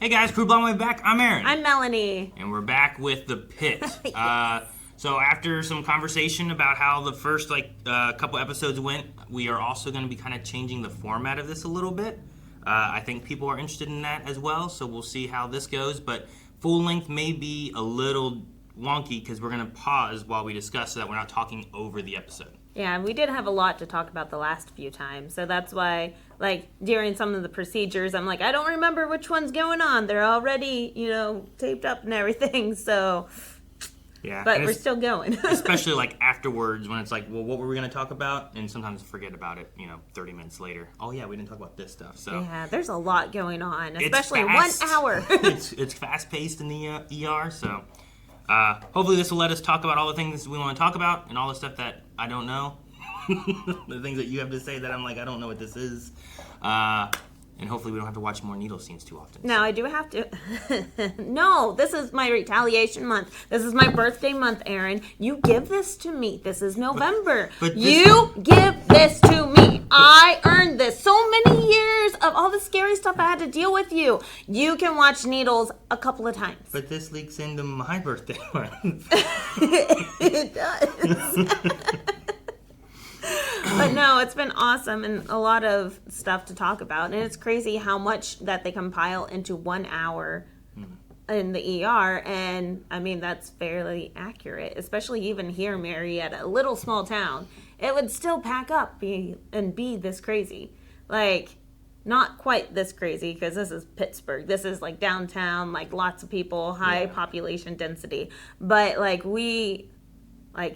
Hey guys, Crew Blown Way back. I'm Aaron. I'm Melanie. And we're back with the Pitt. So after some conversation about how the first couple episodes went, we are also going to be kind of changing the format of this a little bit. I think people are interested in that as well, so we'll see how this goes. But full length may be a little wonky because we're going to pause while we discuss so that we're not talking over the episode. Yeah, and we did have a lot to talk about the last few times, so that's why, during some of the procedures, I'm like, I don't remember which one's going on. They're already, taped up and everything, so... Yeah. But we're still going. Especially, afterwards when it's like, well, what were we going to talk about? And sometimes forget about it, 30 minutes later. Oh, yeah, we didn't talk about this stuff, so... Yeah, there's a lot going on, especially in 1 hour. It's fast-paced in the ER, so... hopefully this will let us talk about all the things we want to talk about and all the stuff that I don't know. The things that you have to say that I'm like, I don't know what this is. And hopefully we don't have to watch more needle scenes too often. No, I do have to. No, this is my retaliation month. This is my birthday month, Aaron. You give this to me. This is November. But you give this to me. I earned this. So many years of all the scary stuff I had to deal with you. You can watch needles a couple of times. But this leaks into my birthday month. It does. But no, it's been awesome and a lot of stuff to talk about. And it's crazy how much that they compile into 1 hour in the ER. And, that's fairly accurate, especially even here in Marietta, a little small town. It would still pack up and be this crazy. Not quite this crazy because this is Pittsburgh. This is downtown, lots of people, high population density. But,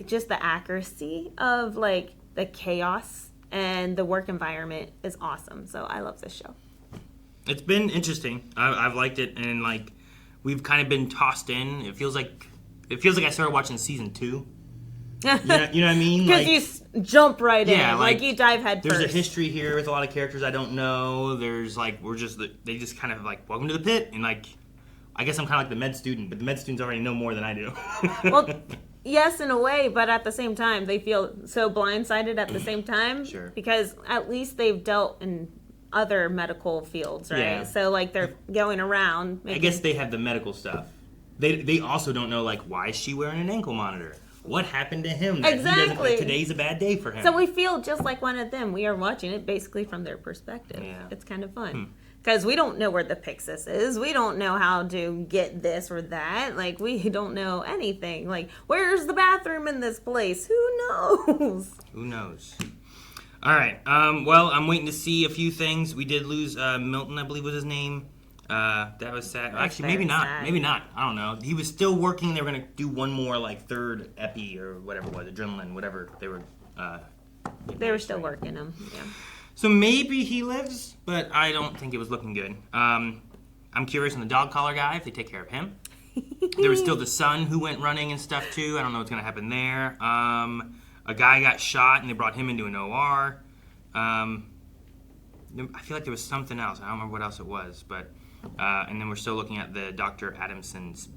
just the accuracy of, the chaos and the work environment is awesome. So I love this show. It's been interesting. I've liked it, and we've kind of been tossed in. It feels like I started watching season 2. You know what I mean? Because you jump right in. You dive head first. There's a history here with a lot of characters I don't know. There's they just kind of welcome to the Pit, and I guess I'm kind of like the med student, but the med students already know more than I do. Well, yes, in a way, but at the same time, they feel so blindsided at the same time. Sure. Because at least they've dealt in other medical fields, right? Yeah. So, they're going around. I guess they have the medical stuff. They also don't know, why is she wearing an ankle monitor? What happened to him? Exactly. Today's a bad day for him. So we feel just like one of them. We are watching it basically from their perspective. Yeah. It's kind of fun. Because we don't know where the Pyxis is. We don't know how to get this or that. We don't know anything. Where's the bathroom in this place? Who knows? Who knows? All right. Well, I'm waiting to see a few things. We did lose Milton, I believe was his name. That was sad. Actually, maybe not. Sad. Maybe not. I don't know. He was still working. They were going to do one more, third epi or whatever it was, adrenaline, whatever they were. They were still working him. Yeah. So maybe he lives, but I don't think it was looking good. I'm curious on the dog collar guy, if they take care of him. There was still the son who went running and stuff, too. I don't know what's going to happen there. A guy got shot, and they brought him into an OR. I feel like there was something else. I don't remember what else it was. But and then we're still looking at the Dr. Adamson's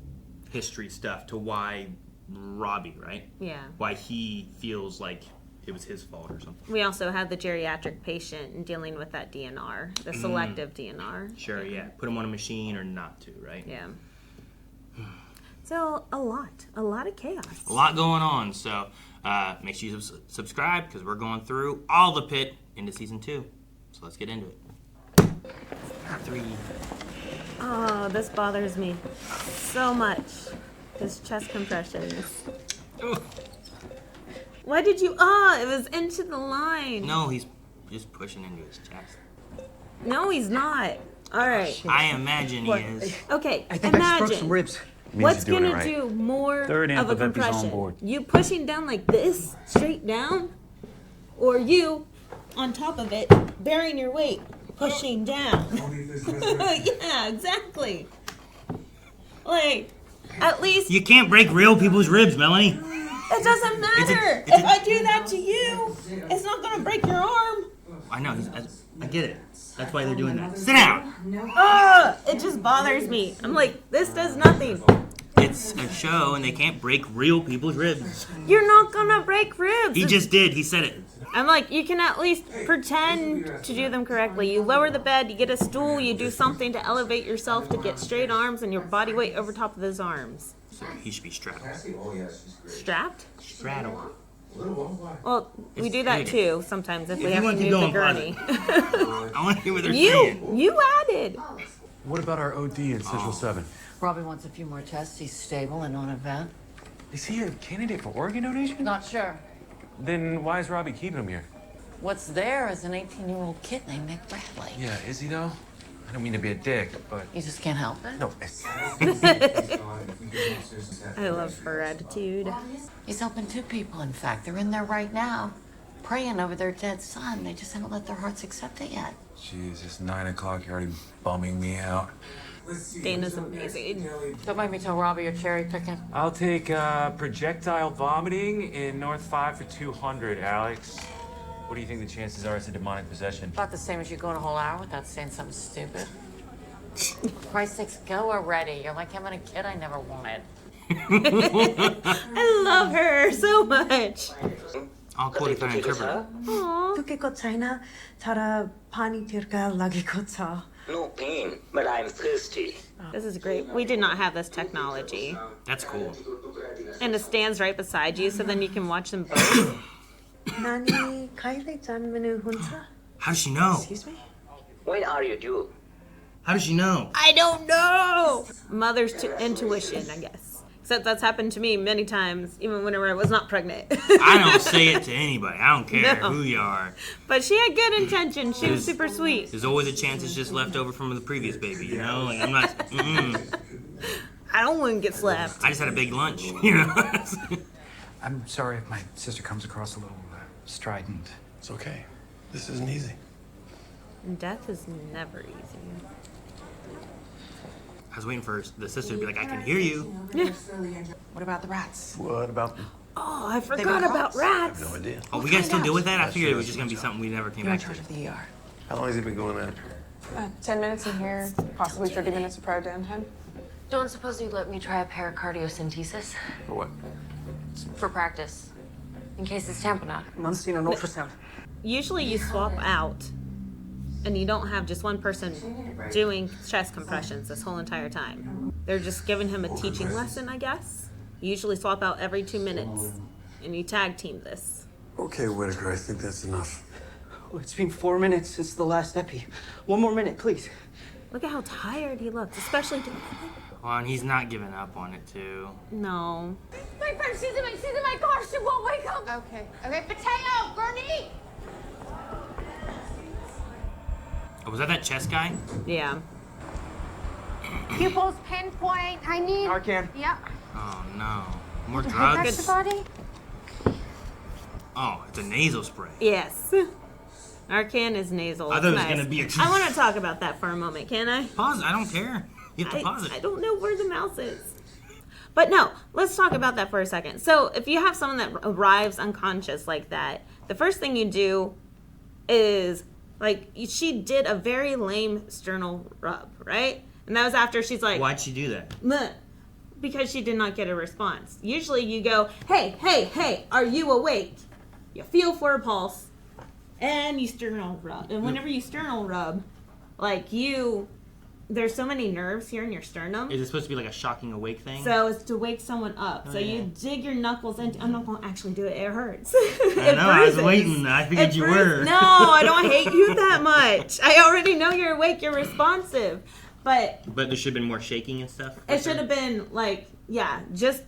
history stuff to why Robbie, right? Yeah. Why he feels like it was his fault or something. We also had the geriatric patient and dealing with that DNR, the selective DNR. Sure, yeah. Put him on a machine or not to, right? Yeah. So a lot of chaos. A lot going on. So make sure you subscribe because we're going through all the Pit into season 2. So let's get into it. 3. Oh, this bothers me so much. His chest compressions. Ugh. Why did you... it was into the line. No, he's just pushing into his chest. No, he's not. All right. I imagine he is. Okay, I think I struck some ribs. What's going to do more of a compression? You pushing down like this, straight down? Or you, on top of it, bearing your weight, pushing down? Yeah, exactly. At least... You can't break real people's ribs, Melanie. It doesn't matter. If I do that to you, it's not going to break your arm. I know. I get it. That's why they're doing that. Sit down. It just bothers me. I'm like, this does nothing. it's a show and they can't break real people's ribs. You're not gonna break ribs. He just did. He said it. I'm like, you can at least pretend to do them correctly. You lower the bed, you get a stool, you do something to elevate yourself to get straight arms and your body weight over top of those arms. So he should be strapped. Strapped? Straddled. Well, we do that too sometimes if we have to want to move go the on gurney. I want to hear what they're saying. You added. What about our OD in Central 7? Robbie wants a few more tests. He's stable and on a vent. Is he a candidate for organ donation? Not sure. Then why is Robbie keeping him here? What's there is an 18-year-old kid named Nick Bradley. Yeah, is he though? I don't mean to be a dick, but... You just can't help it. No. I love her attitude. He's helping 2 people, in fact. They're in there right now, praying over their dead son. They just haven't let their hearts accept it yet. Jeez, it's 9 o'clock. You're already bumming me out. Dana's amazing. Don't make me tell Robbie you're cherry picking. I'll take projectile vomiting in North 5 for 200, Alex. What do you think the chances are it's a demonic possession? About the same as you going a whole hour without saying something stupid. For Christ's sakes, go already. You're like having a kid I never wanted. I love her so much. I'll qualify interpreter. Aww. Tukiko China, Tara Pani Tirka Lagikota. No pain, but I'm thirsty. This is great. We did not have this technology. That's cool. And it stands right beside you so then you can watch them both. Nani Kaile Janmenu Hunta? How does she know? Excuse me? When are you due? How does she know? I don't know. Mother's intuition, I guess. Except that's happened to me many times, even whenever I was not pregnant. I don't say it to anybody. I don't care No. who you are. But she had good intentions. She was super sweet. There's always a chance it's just left over from the previous baby, you know? Like, I'm not... I don't want to get slapped. I just had a big lunch, you know? I'm sorry if my sister comes across a little strident. It's okay. This isn't easy. Death is never easy. I was waiting for the sister to be like, I can hear you. What about the rats? What about them? Oh, I forgot about rats. No idea. Oh, we guys still deal with that? I figured it was just going to be something we never came You're in back to. charge of the ER. How long has he been going there? 10 minutes in here, possibly 30 minutes of prior downtime. Don't suppose you'd let me try a pericardiocentesis For what? for practice, in case it's tamponade. Mom's seen an ultrasound. Usually you swap out and you don't have just one person doing chest compressions this whole entire time. They're just giving him a teaching lesson, I guess. You usually swap out every 2 minutes and you tag team this. Okay, Whitaker, I think that's enough. Oh, it's been 4 minutes since the last epi. 1 more minute, please. Look at how tired he looks, especially Well, and he's not giving up on it, too. no. My friend, she's in my car. She won't wake up. Okay. Mateo, Bernie. Oh, was that chest guy? Yeah. Pupils pinpoint. I need. Narcan. Yep. Oh, no. More drugs? Javadi. Oh, it's a nasal spray. Yes. Narcan is nasal. I It's thought it was nice. gonna be a- I want to talk about that for a moment, can I? Pause. I don't care. You have to pause I it. don't know where the mouse is. But no, let's talk about that for a second. So if you have someone that arrives unconscious like that, the first thing you do is, like, she did a very lame sternal rub, right? And that was after she's like, Why'd she do that? "Meh," because she did not get a response. Usually you go, hey, are you awake? You feel for a pulse, and you sternal rub. And whenever you sternal rub, like there's so many nerves here in your sternum. Is it supposed to be like a shocking awake thing? So it's to wake someone up. So yeah. you dig your knuckles into. I'm not going to actually do it. It hurts. I know, I was waiting. I figured you were. No, I don't hate you that much. I already know you're awake. You're responsive. But there should have been more shaking and stuff. it should have been like, just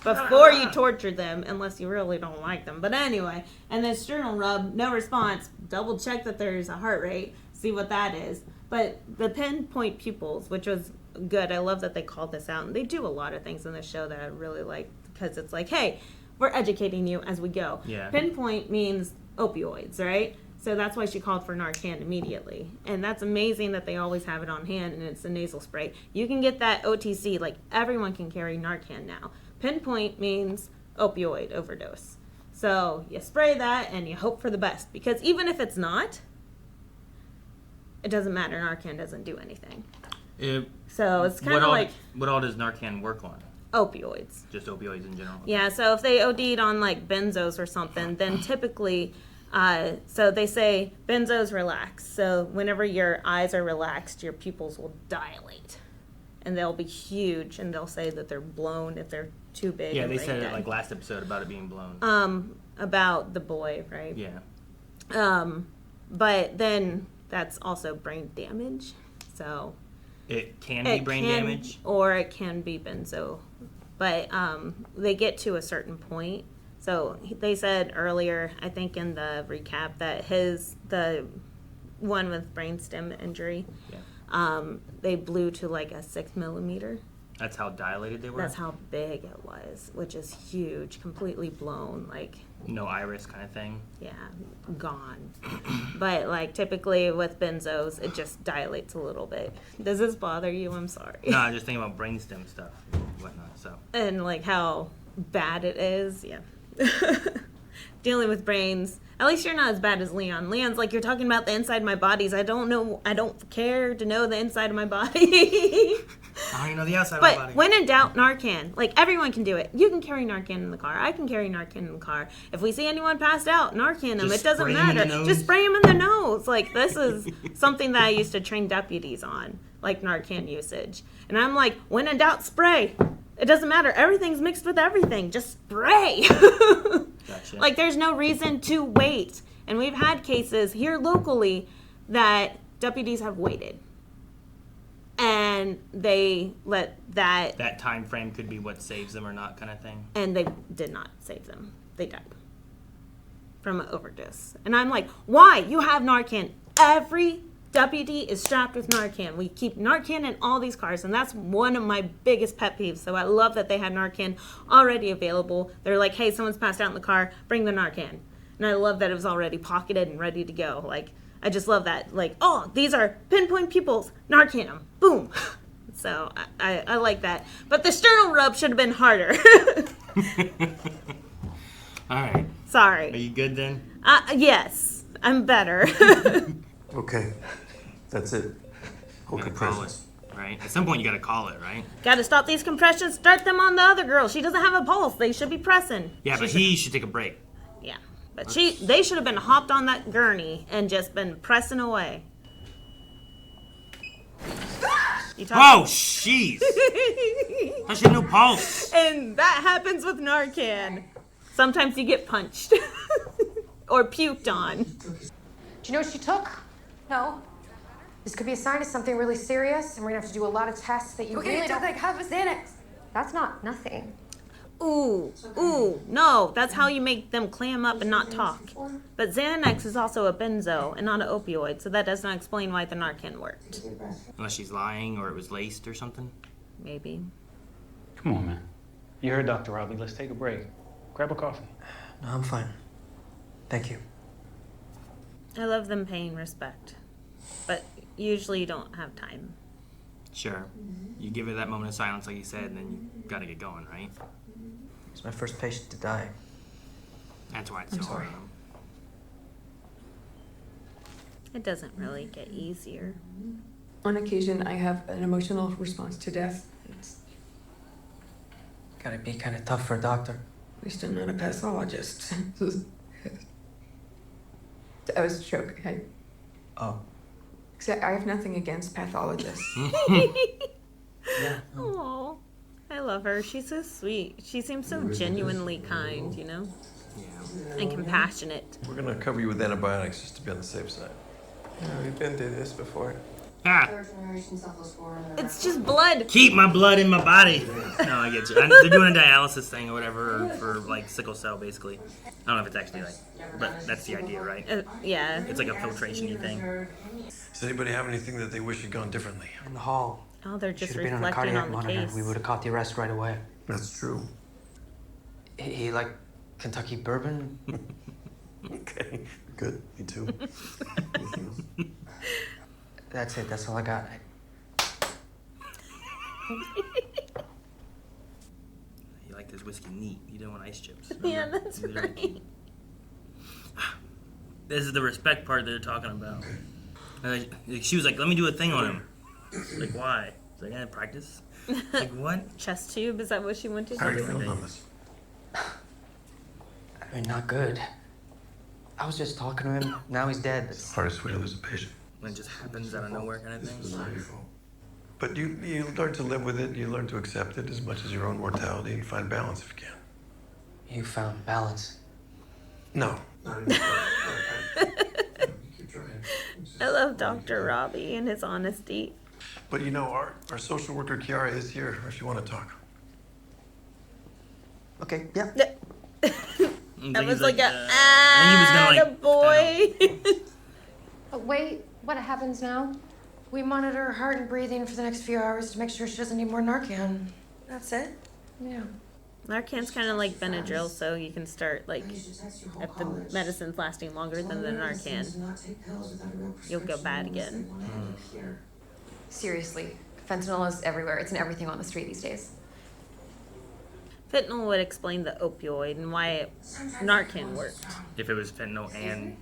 before you torture them, unless you really don't like them. But anyway, and then sternal rub, no response. Double check that there's a heart rate. See what that is. But the pinpoint pupils, which was good. I love that they called this out. And they do a lot of things in this show that I really like, because it's like, hey, we're educating you as we go. Yeah. Pinpoint means opioids, right? So that's why she called for Narcan immediately. And that's amazing that they always have it on hand, and it's a nasal spray. You can get that OTC. Like, everyone can carry Narcan now. Pinpoint means opioid overdose. So you spray that and you hope for the best. Because even if it's not, it doesn't matter. Narcan doesn't do anything. So it's kind of like... What all does Narcan work on? Opioids. Just opioids in general. Yeah, so if they OD'd on like benzos or something, then typically, so they say benzos relax. So whenever your eyes are relaxed, your pupils will dilate. And they'll be huge, and they'll say that they're blown if they're too big. Yeah, and they brain said it dead. like last episode about it being blown. About the boy, right? Yeah. But then that's also brain damage. So It can be brain damage. or it can be benzo. But they get to a certain point. So they said earlier, I think in the recap, that the one with brainstem injury, they blew to like a 6 millimeter. That's how dilated they were? That's how big it was, which is huge, completely blown, like, No iris kind of thing. yeah, gone. But like typically with benzos, it just dilates a little bit. Does this bother you? I'm sorry. No, I was just thinking about brainstem stuff and whatnot, so. And like how bad it is, yeah. Dealing with brains. At least you're not as bad as Leon. Leon's like, you're talking about the inside of my bodies. I don't care to know the inside of my body. I don't even know the outside of my But body. when in doubt, Narcan. Like, everyone can do it. You can carry Narcan in the car. I can carry Narcan in the car. If we see anyone passed out, Narcan them. Just It doesn't spray 'em in matter. the nose? Just spray them in the nose. Like, this is something that I used to train deputies on, like Narcan usage. And I'm like, when in doubt, spray. It doesn't matter. Everything's mixed with everything. Just spray. Gotcha. Like, there's no reason to wait. And we've had cases here locally that deputies have waited. And they let that, That time frame could be what saves them or not kind of thing. and they did not save them. They died from an overdose. And I'm like, why? You have Narcan. Every deputy is strapped with Narcan. We keep Narcan in all these cars, and that's one of my biggest pet peeves. So I love that they had Narcan already available. They're like, hey, someone's passed out in the car, bring the Narcan. And I love that it was already pocketed and ready to go. Like, I just love that. Like, oh, these are pinpoint pupils, Narcan them, boom. So I like that. But the sternal rub should have been harder. All right. Sorry. Are you good then? Yes, I'm better. Okay. That's it. Whole Gotta call it, compressions. right? At some point, you gotta call it, right? Gotta stop these compressions. Start them on the other girl. She doesn't have a pulse. They should be pressing. Yeah, but he should take a break. Yeah, but they should have been hopped on that gurney and just been pressing away. Oh, jeez! I should have no pulse. And that happens with Narcan. Sometimes you get punched or puked on. Do you know what she took? No. This could be a sign of something really serious, and we're gonna have to do a lot of tests that you really don't. like half a Xanax. That's not nothing. Ooh, no, that's how you make them clam up and not talk. But Xanax is also a benzo and not an opioid, so that does not explain why the Narcan worked. Unless she's lying or it was laced or something. Maybe. Come on, man. You heard Dr. Robbie. Let's take a break. Grab a coffee. No, I'm fine. Thank you. I love them paying respect, but usually you don't have time. Sure. You give it that moment of silence, like you said, and then you gotta get going, right? It's my first patient to die. That's why it's so hard. It doesn't really get easier. On occasion, I have an emotional response to death. It's, Gotta be kind of tough for a doctor. at least I'm not a pathologist. I was joking. Oh. I have nothing against pathologists. Yeah. Oh, I love her. She's so sweet. She seems so genuinely kind, you know, Yeah. and compassionate. We're gonna cover you with antibiotics just to be on the safe side. Yeah, we've been through this before. Ah! It's just blood. Keep my blood in my body. No, I get you. They're doing a dialysis thing or whatever for like sickle cell, basically. I don't know if it's actually like, but that's the idea, right? Yeah. It's like a filtration-y thing. Does anybody have anything that they wish had gone differently? In the hall. Oh, they're just Should have been on a reflecting cardiac on the monitor. case. We would have caught the arrest right away. That's true. He like Kentucky bourbon. Okay. Good. Me too. Anything else? That's it. That's all I got. You like this whiskey neat. You don't want ice chips. Yeah, remember? that's These are right. key. This is the respect part they're talking about. And she was like, let me do a thing on him. Like, why? So I gotta practice. Like what? Chest tube? Is that what she wanted How are to you do? feeling on this? I mean, not good. I was just talking to him. Now he's dead. It's hard to swear to lose a patient. When it just happens out of nowhere kind of thing. It's not your fault. But you learn to live with it. You learn to accept it as much as your own mortality and find balance if you can. You found balance. No. I love Dr. Robbie and his honesty. But you know, our social worker Kiara is here if you want to talk. Okay, yeah. I was like I think he was gonna, boy. But wait, what happens now? We monitor her heart and breathing for the next few hours to make sure she doesn't need more Narcan. That's it? Yeah. Narcan's kind of like Benadryl, so you can start like if the medicine's lasting longer than the Narcan, you'll go bad again. Seriously, fentanyl is everywhere. It's in everything on the street these days. Fentanyl would explain the opioid and why Narcan worked. If it was fentanyl and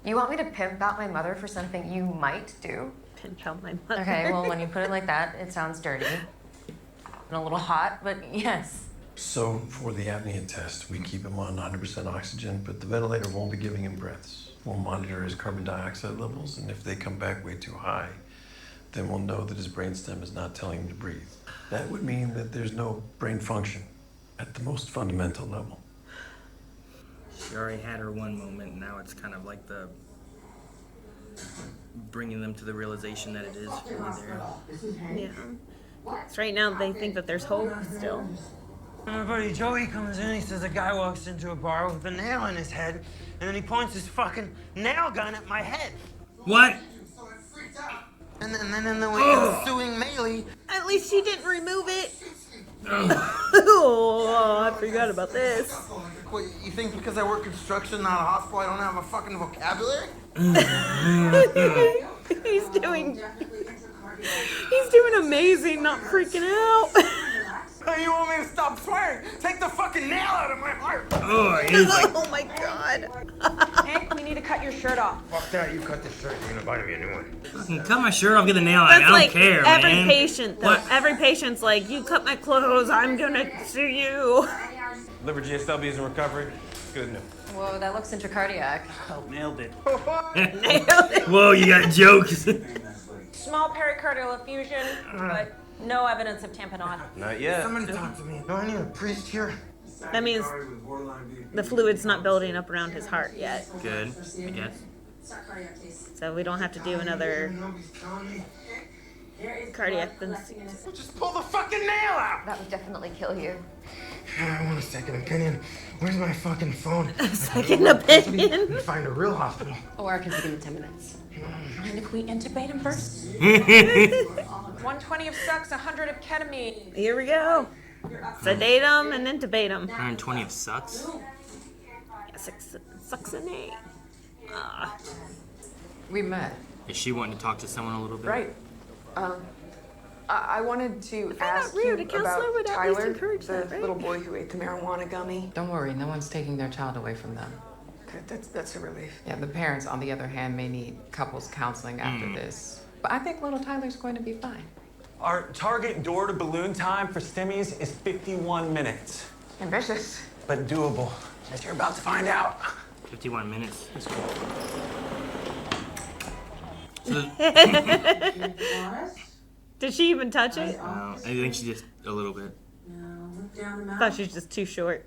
You want me to pimp out my mother for something you might do? Pimp out my mother. Okay, well, when you put it like that, it sounds dirty. And a little hot, but yes. So for the apnea test, we keep him on 100% oxygen, but the ventilator won't be giving him breaths. We'll monitor his carbon dioxide levels, and if they come back way too high, then we'll know that his brainstem is not telling him to breathe. That would mean that there's no brain function at the most fundamental level. she already had her one moment. Now it's kind of like the bringing them to the realization that it is really there. Yeah. So right now they think that there's hope still. My buddy Joey comes in, he says a guy walks into a bar with a nail in his head, and then he points his fucking nail gun at my head. What? And then the way he's suing Maylee. At least she didn't remove it. Oh, I forgot about this. What, you think because I work construction, not a hospital, I don't have a fucking vocabulary? He's doing amazing, not freaking out. You want me to stop swearing? Take the fucking nail out of my heart! Oh, he's like, Oh my god. Hank, we need to cut your shirt off. Fuck that, you cut this shirt, you're gonna buy me a new one. fucking cut my shirt off, get the nail out. That's I don't like care, every man. patient though. What? Every patient's like, you cut my clothes, I'm gonna sue you. Liver GSW is in recovery. Good news. Whoa, that looks intracardiac. Oh, nailed it. Whoa, you got jokes. Small pericardial effusion, but no evidence of tamponade. Not yet. Someone talk to me. Do I need a priest here? That means the fluid's not building up around his heart yet. Good, I guess. So we don't have to do another cardiac thing. Just pull the fucking nail out! That would definitely kill you. I want a second opinion. Where's my fucking phone? Second opinion. Find a real hospital. Or I can put him in 10 minutes. Mind if we intubate him first? 120 of sucks, 100 of ketamine. Here we go. Sedate him and intubate him. 120 of sucks. Succinate. We met. Is she wanting to talk to someone a little bit? Right. I wanted to ask rude. you A counselor about would at least Tyler, encourage the that, right? little boy who ate the marijuana gummy. Don't worry, no one's taking their child away from them. Okay, that's a relief. Yeah, the parents, on the other hand, may need couples counseling after this. But I think little Tyler's going to be fine. Our target door to balloon time for STEMIs is 51 minutes. Ambitious. But doable, as you're about to find out. 51 minutes. That's cool. Did she even touch it? I think she just a little bit. I thought she was just too short.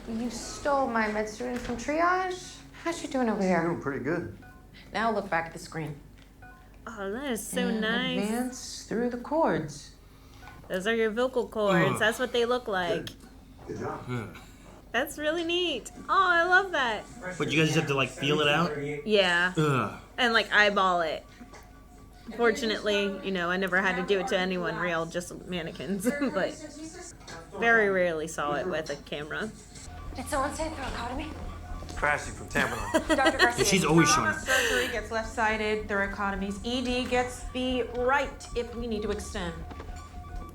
You stole my med student from triage? How's she doing over there? Doing pretty good. Now look back at the screen. Oh, that is so And nice. Advance through the chords. Those are your vocal cords. That's what they look like. Good job. That's really neat. Oh, I love that. But you guys just have to like feel it out? Yeah. Ugh. And like eyeball it. Fortunately, you know, I never had to do it to anyone real, just mannequins. But very rarely saw it with a camera. Did someone say thoracotomy? Crashing from Tampa. Dr. Garcia. She's always showing Trauma up. surgery gets left-sided, thoracotomies. ED gets the right if we need to extend.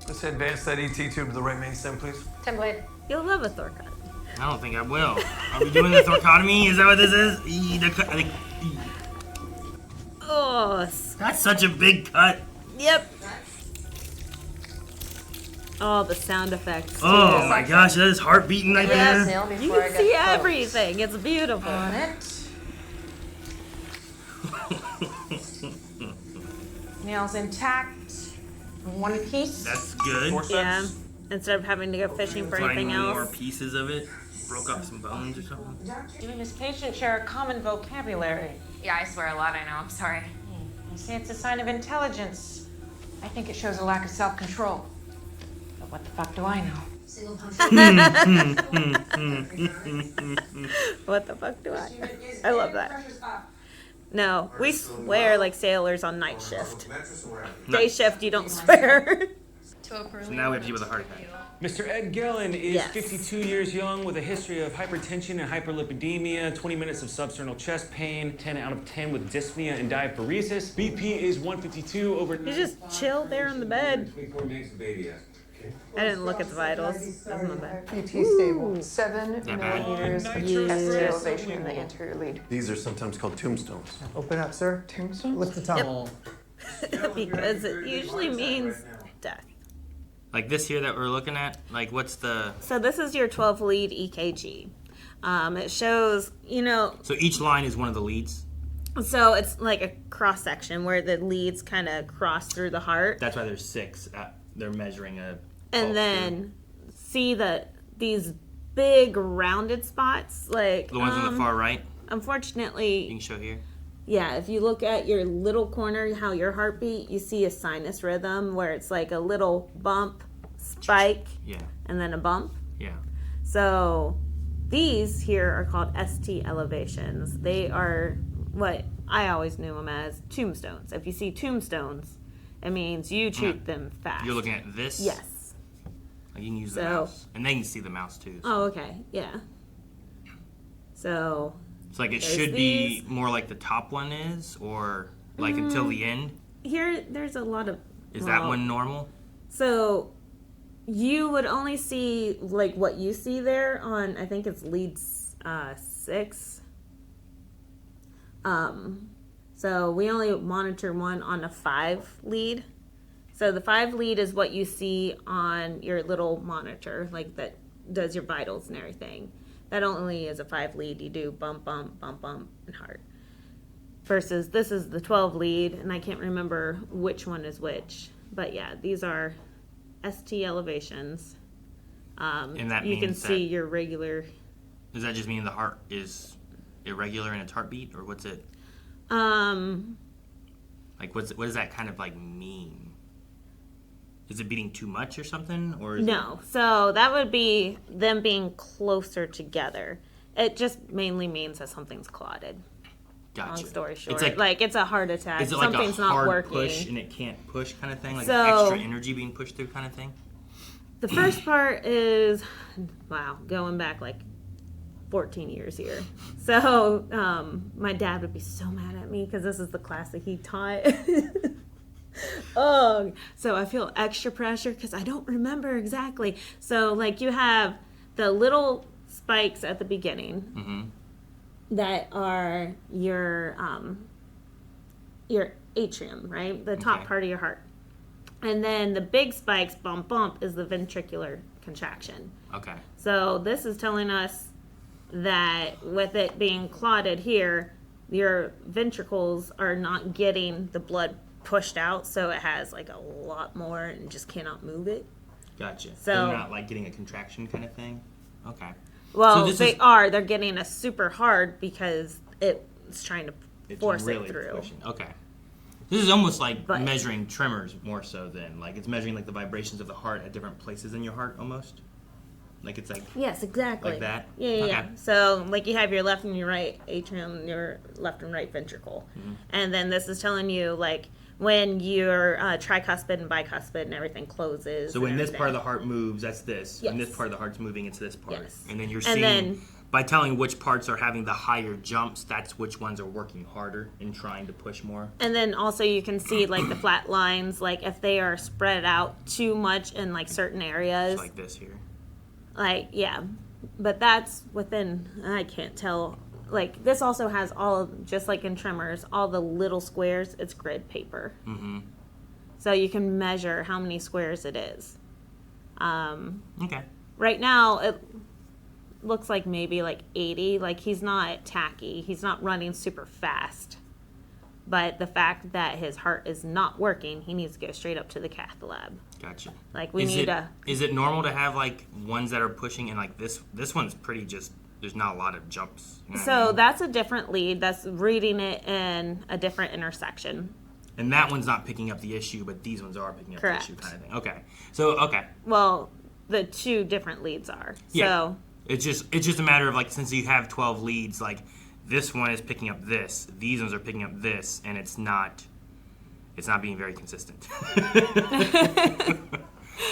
Let's advance that ET tube to the right main stem, please. 10 blade. You'll love a thoracotomy. I don't think I will. Are we doing the thoracotomy? Is that what this is? I think. Oh, That's such a big cut. yep. all the sound effects. Too. Oh my gosh, that is heart beating right there. You can see everything. It's beautiful. On it. Nails intact. One piece. That's good. Yeah. Instead of having to go fishing for anything more else. pieces of it. Broke off some bones or something. You and this patient share a common vocabulary. Yeah, I swear a lot, I know. I'm sorry. You say it's a sign of intelligence. I think it shows a lack of self-control. But what the fuck do I know? What the fuck do I love that. No, we swear like sailors on night shift. Day shift, you don't swear. So now we have to deal with a heart attack. Mr. Ed Gillen is Yes. 52 years young with a history of hypertension and hyperlipidemia, 20 minutes of substernal chest pain, 10 out of 10 with dyspnea and diaphoresis. BP is 152 over... You just chill there on the bed. 24 makes the baby. I didn't look at the vitals. That was my bad. PT stable. 7 bad. millimeters of chest elevation in the anterior lead. These are sometimes called tombstones. Open up, sir. Tombstone? Lift the tongue. Because it usually means death. Like this here that we're looking at, like what's the... So this is your 12 lead EKG. It shows, So each line is one of the leads? so it's like a cross section where the leads kind of cross through the heart. That's why there's 6. They're measuring a... And then see these big rounded spots, like... The ones on the far right? Unfortunately... You can show here? Yeah, if you look at your little corner, how your heartbeat, you see a sinus rhythm where it's like a little bump, spike, and then a bump. Yeah. So these here are called ST elevations. They are what I always knew them as tombstones. If you see tombstones, it means you treat them fast. You're looking at this? Yes. Like you can use the mouse. And they can see the mouse too. So. Oh, okay. Yeah. So... It's like it should be more like the top one is, or like until the end? Here, there's a lot of... Is that one normal? So, you would only see, like, what you see there on, I think it's lead 6. So, we only monitor one on a 5 lead. So, the 5 lead is what you see on your little monitor, like, that does your vitals and everything. That only is a 5 lead. You do bump, bump, bump, bump, and heart. Versus this is the 12 lead, and I can't remember which one is which. But yeah, these are ST elevations. And that you can means see your regular. Does that just mean the heart is irregular in its heartbeat, or what's it? Like what does that kind of like mean? Is it beating too much or something? Or is So that would be them being closer together. It just mainly means that something's clotted. Gotcha. Long story short. It's like it's a heart attack. Is it like Something's a not hard working. push and it can't push kind of thing? Like So- extra energy being pushed through kind of thing? The first part is, wow, going back like 14 years here. So my dad would be so mad at me because this is the class that he taught. Oh, so I feel extra pressure because I don't remember exactly. So like you have the little spikes at the beginning that are your atrium, right? The top part of your heart. And then the big spikes, bump, bump, is the ventricular contraction. Okay. So this is telling us that with it being clotted here, your ventricles are not getting the blood pushed out, so it has like a lot more and just cannot move it. Gotcha. So they're not like getting a contraction kind of thing? Okay. Well, so they're getting a super hard because it's trying to force really it through. Pushing. Okay. This is almost like measuring tremors more so than like it's measuring like the vibrations of the heart at different places in your heart almost. Like it's like yes, exactly. Like that. Yeah. So like you have your left and your right atrium, your left and right ventricle, and then this is telling you like when your tricuspid and bicuspid and everything closes. So when this part of the heart moves, that's this. Yes. When this part of the heart's moving, it's this part. Yes. And then you're seeing by telling which parts are having the higher jumps, that's which ones are working harder and trying to push more. And then also you can see like the flat lines, like if they are spread out too much in like certain areas. It's like this here. Like, yeah. But that's within, I can't tell. Like, this also has all, just like in tremors, all the little squares. It's grid paper. So you can measure how many squares it is. Okay. Right now, it looks like maybe like 80. Like, he's not tacky. He's not running super fast. But the fact that his heart is not working, he needs to go straight up to the cath lab. Gotcha. Like, we need a... Is it normal to have, like, ones that are pushing, and, like, this one's pretty just... There's not a lot of jumps. You know what I mean? that's a different lead. That's reading it in a different intersection. And that one's not picking up the issue, but these ones are picking up Correct. the issue kind of thing. Okay. So, okay. Well, the two different leads are. Yeah. So It's just a matter of, like, since you have 12 leads, like, this one is picking up this, these ones are picking up this, and it's not being very consistent.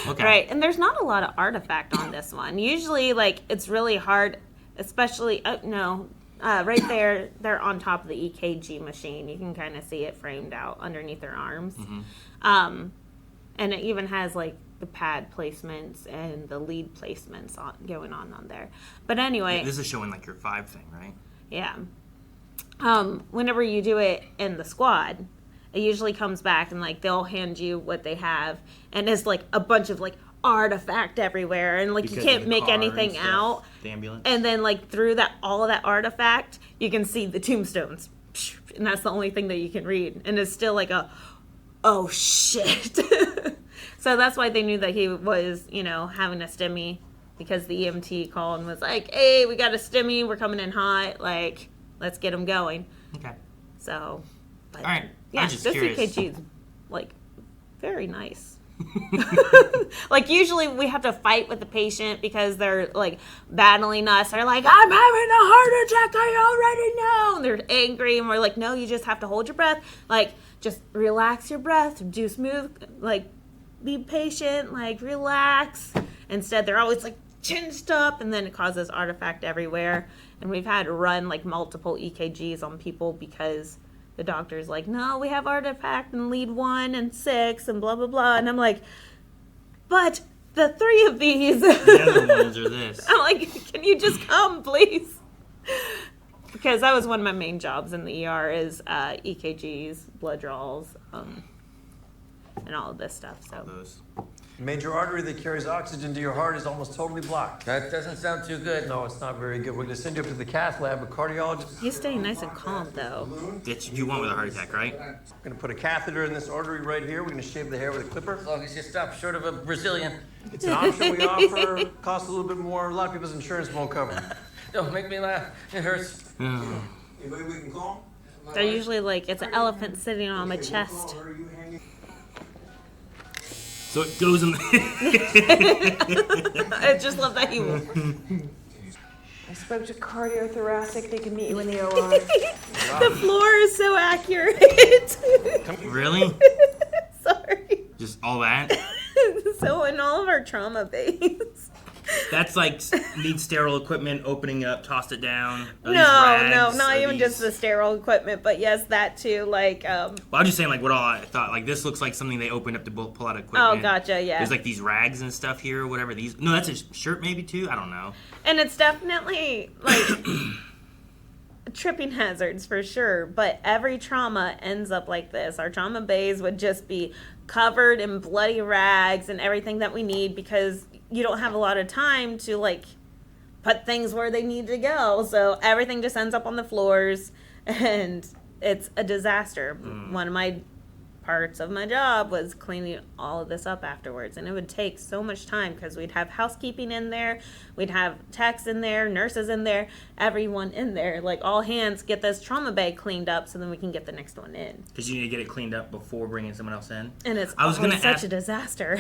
Okay. Right, and there's not a lot of artifact on this one. Usually, like, it's really hard, especially, right there, they're on top of the EKG machine. You can kind of see it framed out underneath their arms. Mm-hmm. And it even has, like, the pad placements and the lead placements going on there. But anyway. This is showing, like, your 5 thing, right? Yeah. Whenever you do it in the squad, it usually comes back and, like, they'll hand you what they have, and it's, like, a bunch of, like, artifact everywhere, and, like, Because you of can't the make car anything and stuff, out. the ambulance. And then, like, through all of that artifact, you can see the tombstones. And that's the only thing that you can read. And it's still like oh, shit. So that's why they knew that he was, having a STEMI, because the EMT called and was like, hey, we got a STEMI, we're coming in hot, like, let's get him going. Okay. So, but, all right. Yeah, I'm just this curious. EKG is, like, very nice. Like, usually we have to fight with the patient because they're, like, battling us. They're like, I'm having a heart attack, I already know. And they're angry, and we're like, no, you just have to hold your breath. Like, just relax your breath. Do smooth, like, be patient, like, relax. Instead, they're always, like, chinched up, and then it causes artifact everywhere. And we've had to run, like, multiple EKGs on people because the doctor's like, no, we have artifact in lead 1 and 6 and blah, blah, blah. And I'm like, but the 3 of these. The other ones are this. I'm like, can you just come, please? Because that was one of my main jobs in the ER is EKGs, blood draws, and all of this stuff. So. Major artery that carries oxygen to your heart is almost totally blocked. That doesn't sound too good. No, it's not very good. We're going to send you up to the cath lab. A cardiologist. He's staying nice and calm, though. That's what you want with a heart attack, right? We're going to put a catheter in this artery right here. We're going to shave the hair with a clipper. As long as you stop short of a Brazilian. It's an option we offer. Costs a little bit more. A lot of people's insurance won't cover it. Don't make me laugh. It hurts. Anybody we can call? They're usually like, it's an elephant sitting on my chest. So it goes in the... I just love that he... I spoke to cardiothoracic. They can meet you in the OR. The floor is so accurate. Really? Sorry. Just all that? So in all of our trauma bays. That's like need sterile equipment, opening up, tossed it down. No, not even just the sterile equipment, but yes, that too. Like, Well, I'm just saying, like, what all I thought. Like, this looks like something they opened up to pull out equipment. Oh, gotcha, yeah. There's like these rags and stuff here, or whatever. These. No, that's a shirt maybe too. I don't know. and it's definitely like tripping hazards for sure. But every trauma ends up like this. Our trauma bays would just be covered in bloody rags and everything that we need because you don't have a lot of time to like put things where they need to go. So everything just ends up on the floors and it's a disaster. One of my parts of my job was cleaning all of this up afterwards. And it would take so much time because we'd have housekeeping in there. We'd have techs in there, nurses in there, everyone in there. Like all hands get this trauma bay cleaned up so then we can get the next one in. Because you need to get it cleaned up before bringing someone else in. And it's such ask, a disaster.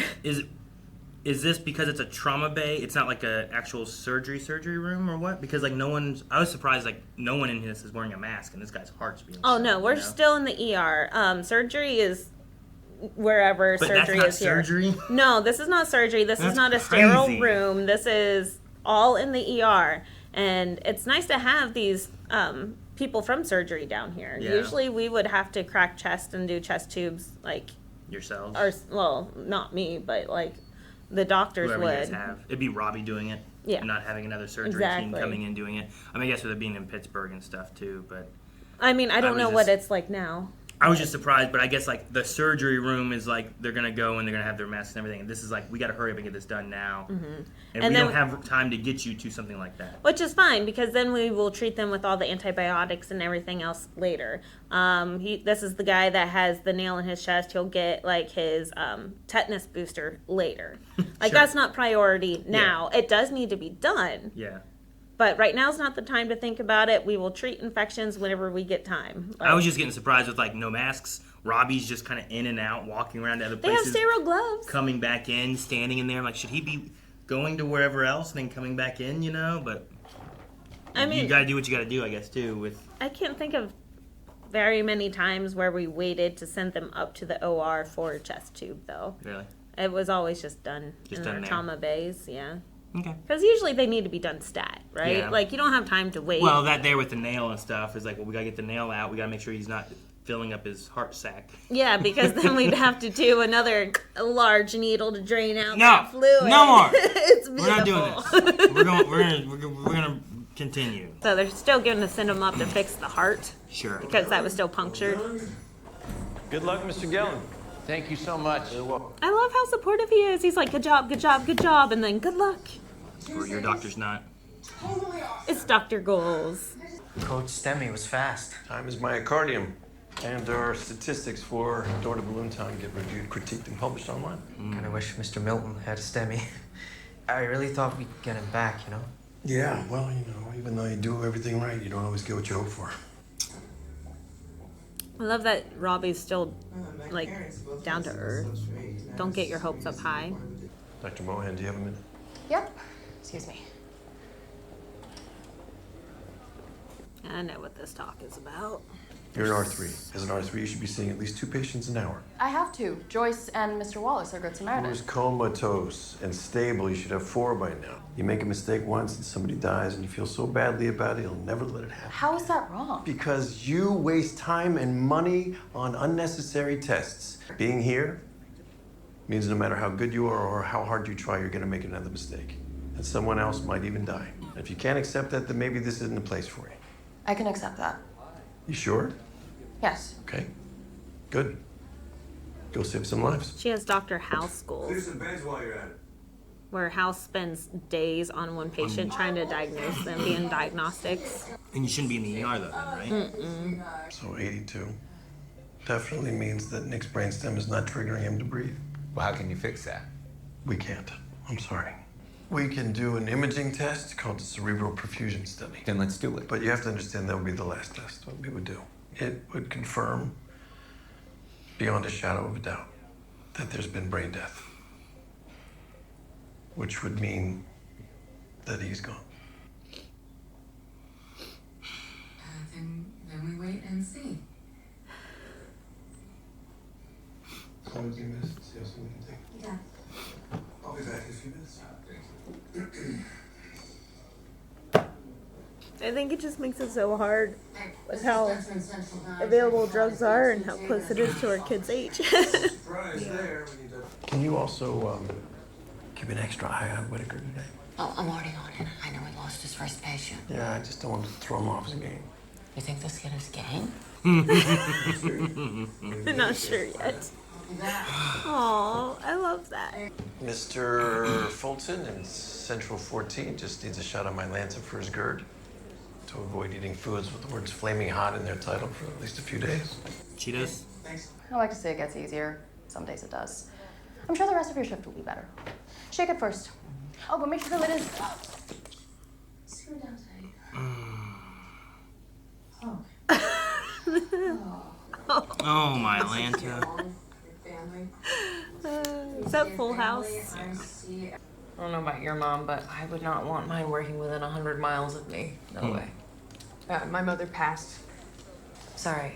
Is this because it's a trauma bay? It's not like an actual surgery room or what? Because like I was surprised like no one in this is wearing a mask and this guy's heart's being. Oh no, we're still in the ER. Surgery is wherever but surgery that's not is surgery? Here. No, this is not surgery. This That's is not a crazy. sterile room. This is all in the ER, and it's nice to have these people from surgery down here. Yeah. Usually, we would have to crack chest and do chest tubes, like yourselves. Or well, not me, but like. The doctors Whoever would. You guys have. It'd be Robbie doing it. Yeah. And not having another surgery team coming in doing it. I mean, I guess with it being in Pittsburgh and stuff too, but. I mean, I don't know what it's like now. I was just surprised, but I guess like the surgery room is like they're gonna go and they're gonna have their masks and everything. And this is like we gotta hurry up and get this done now, and we then- don't have time to get you to something like that. Which is fine because then we will treat them with all the antibiotics and everything else later. This is the guy that has the nail in his chest. He'll get like his tetanus booster later. Like Sure. that's not priority now. It does need to be done, Yeah. but right now is not the time to think about it. We will treat infections whenever we get time. I was just getting surprised with like no masks. Robbie's just kind of in and out, walking around to other They have places, sterile gloves. coming back in, standing in there. Like, should he be going to wherever else and then coming back in? You know, but I mean, you gotta do what you gotta do, I guess, too. With I can't think of very many times where we waited to send them up to the OR for a chest tube, though. really. It was always just done Just in done our there. trauma bays, yeah. Okay. Because usually they need to be done stat, right? Yeah. Like, you don't have time to wait. Well, that there with the nail and stuff is like, well, we gotta get the nail out. We gotta make sure he's not filling up his heart sac. Yeah, because then we'd have to do another large needle to drain out No, that fluid. no more. It's We're not doing beautiful. this. We're gonna continue. So they're still going to send him up to fix the heart Sure. because that was still punctured. Good luck, Mr. Gillen. Thank you so much. You're welcome. I love how supportive he is. He's like, good job, good job, good job, and then good luck. Or your doctor's not. It's Dr. Goals. Coach Stemmy was fast. Time is myocardium. And our statistics for door to balloon time get reviewed, critiqued, and published online. Kinda wish Mr. Milton had a STEMI. I really thought we'd get him back, you know? Yeah, well, you know, even though you do everything right, you don't always get what you hope for. I love that Robbie's still, like, down to earth. Don't get your hopes up high. Dr. Mohan, do you have a minute? Yep. Excuse me. I know what this talk is about. You're an R3. As an R3, you should be seeing at least 2 patients an hour. I have to. Joyce and Mr. Wallace are good Who's Samaritans. comatose and stable, you should have 4 by now. You make a mistake once and somebody dies and you feel so badly about it, you'll never let it happen. How is that wrong? Because you waste time and money on unnecessary tests. Being here means no matter how good you are or how hard you try, you're gonna make another mistake. And someone else might even die. And if you can't accept that, then maybe this isn't the place for you. I can accept that. You sure? Yes. Okay. Good. Go save some lives. She has Dr. House Do schools, some beds while you're at it. where House spends days on one patient trying to diagnose them, being diagnostics. And you shouldn't be in the ER though, right? So 82 definitely means that Nick's brainstem is not triggering him to breathe. Well, how can you fix that? We can't. I'm sorry. We can do an imaging test called the cerebral perfusion study. Then let's do it. But you have to understand that would be the last test, what we would do. It would confirm, beyond a shadow of a doubt, that there's been brain death. Which would mean that he's gone. Then we wait and see. So in a few minutes, see how soon we can take. Yeah. I'll be back in a few minutes. I think it just makes it so hard with how available drugs are and how close it is to our kids' age. Can you also keep an extra eye on Whitaker today? Oh, I'm already on it. I know we lost his first patient. Yeah, I just don't want to throw him off his game. You think this kid is game? I'm not sure yet. Aw, I love that. Mr. Fulton in Central 14 just needs a shot of my Lancet for his GERD to avoid eating foods with the words flaming hot in their title for at least a few days. Cheetos? I like to say it gets easier. Some days it does. I'm sure the rest of your shift will be better. Shake it first. Oh, but make sure the lid is... Screw it down tight. Oh, my Lanta. Is that Full House? I don't know about your mom, but I would not want mine working within 100 miles of me. No way. My mother passed. Sorry.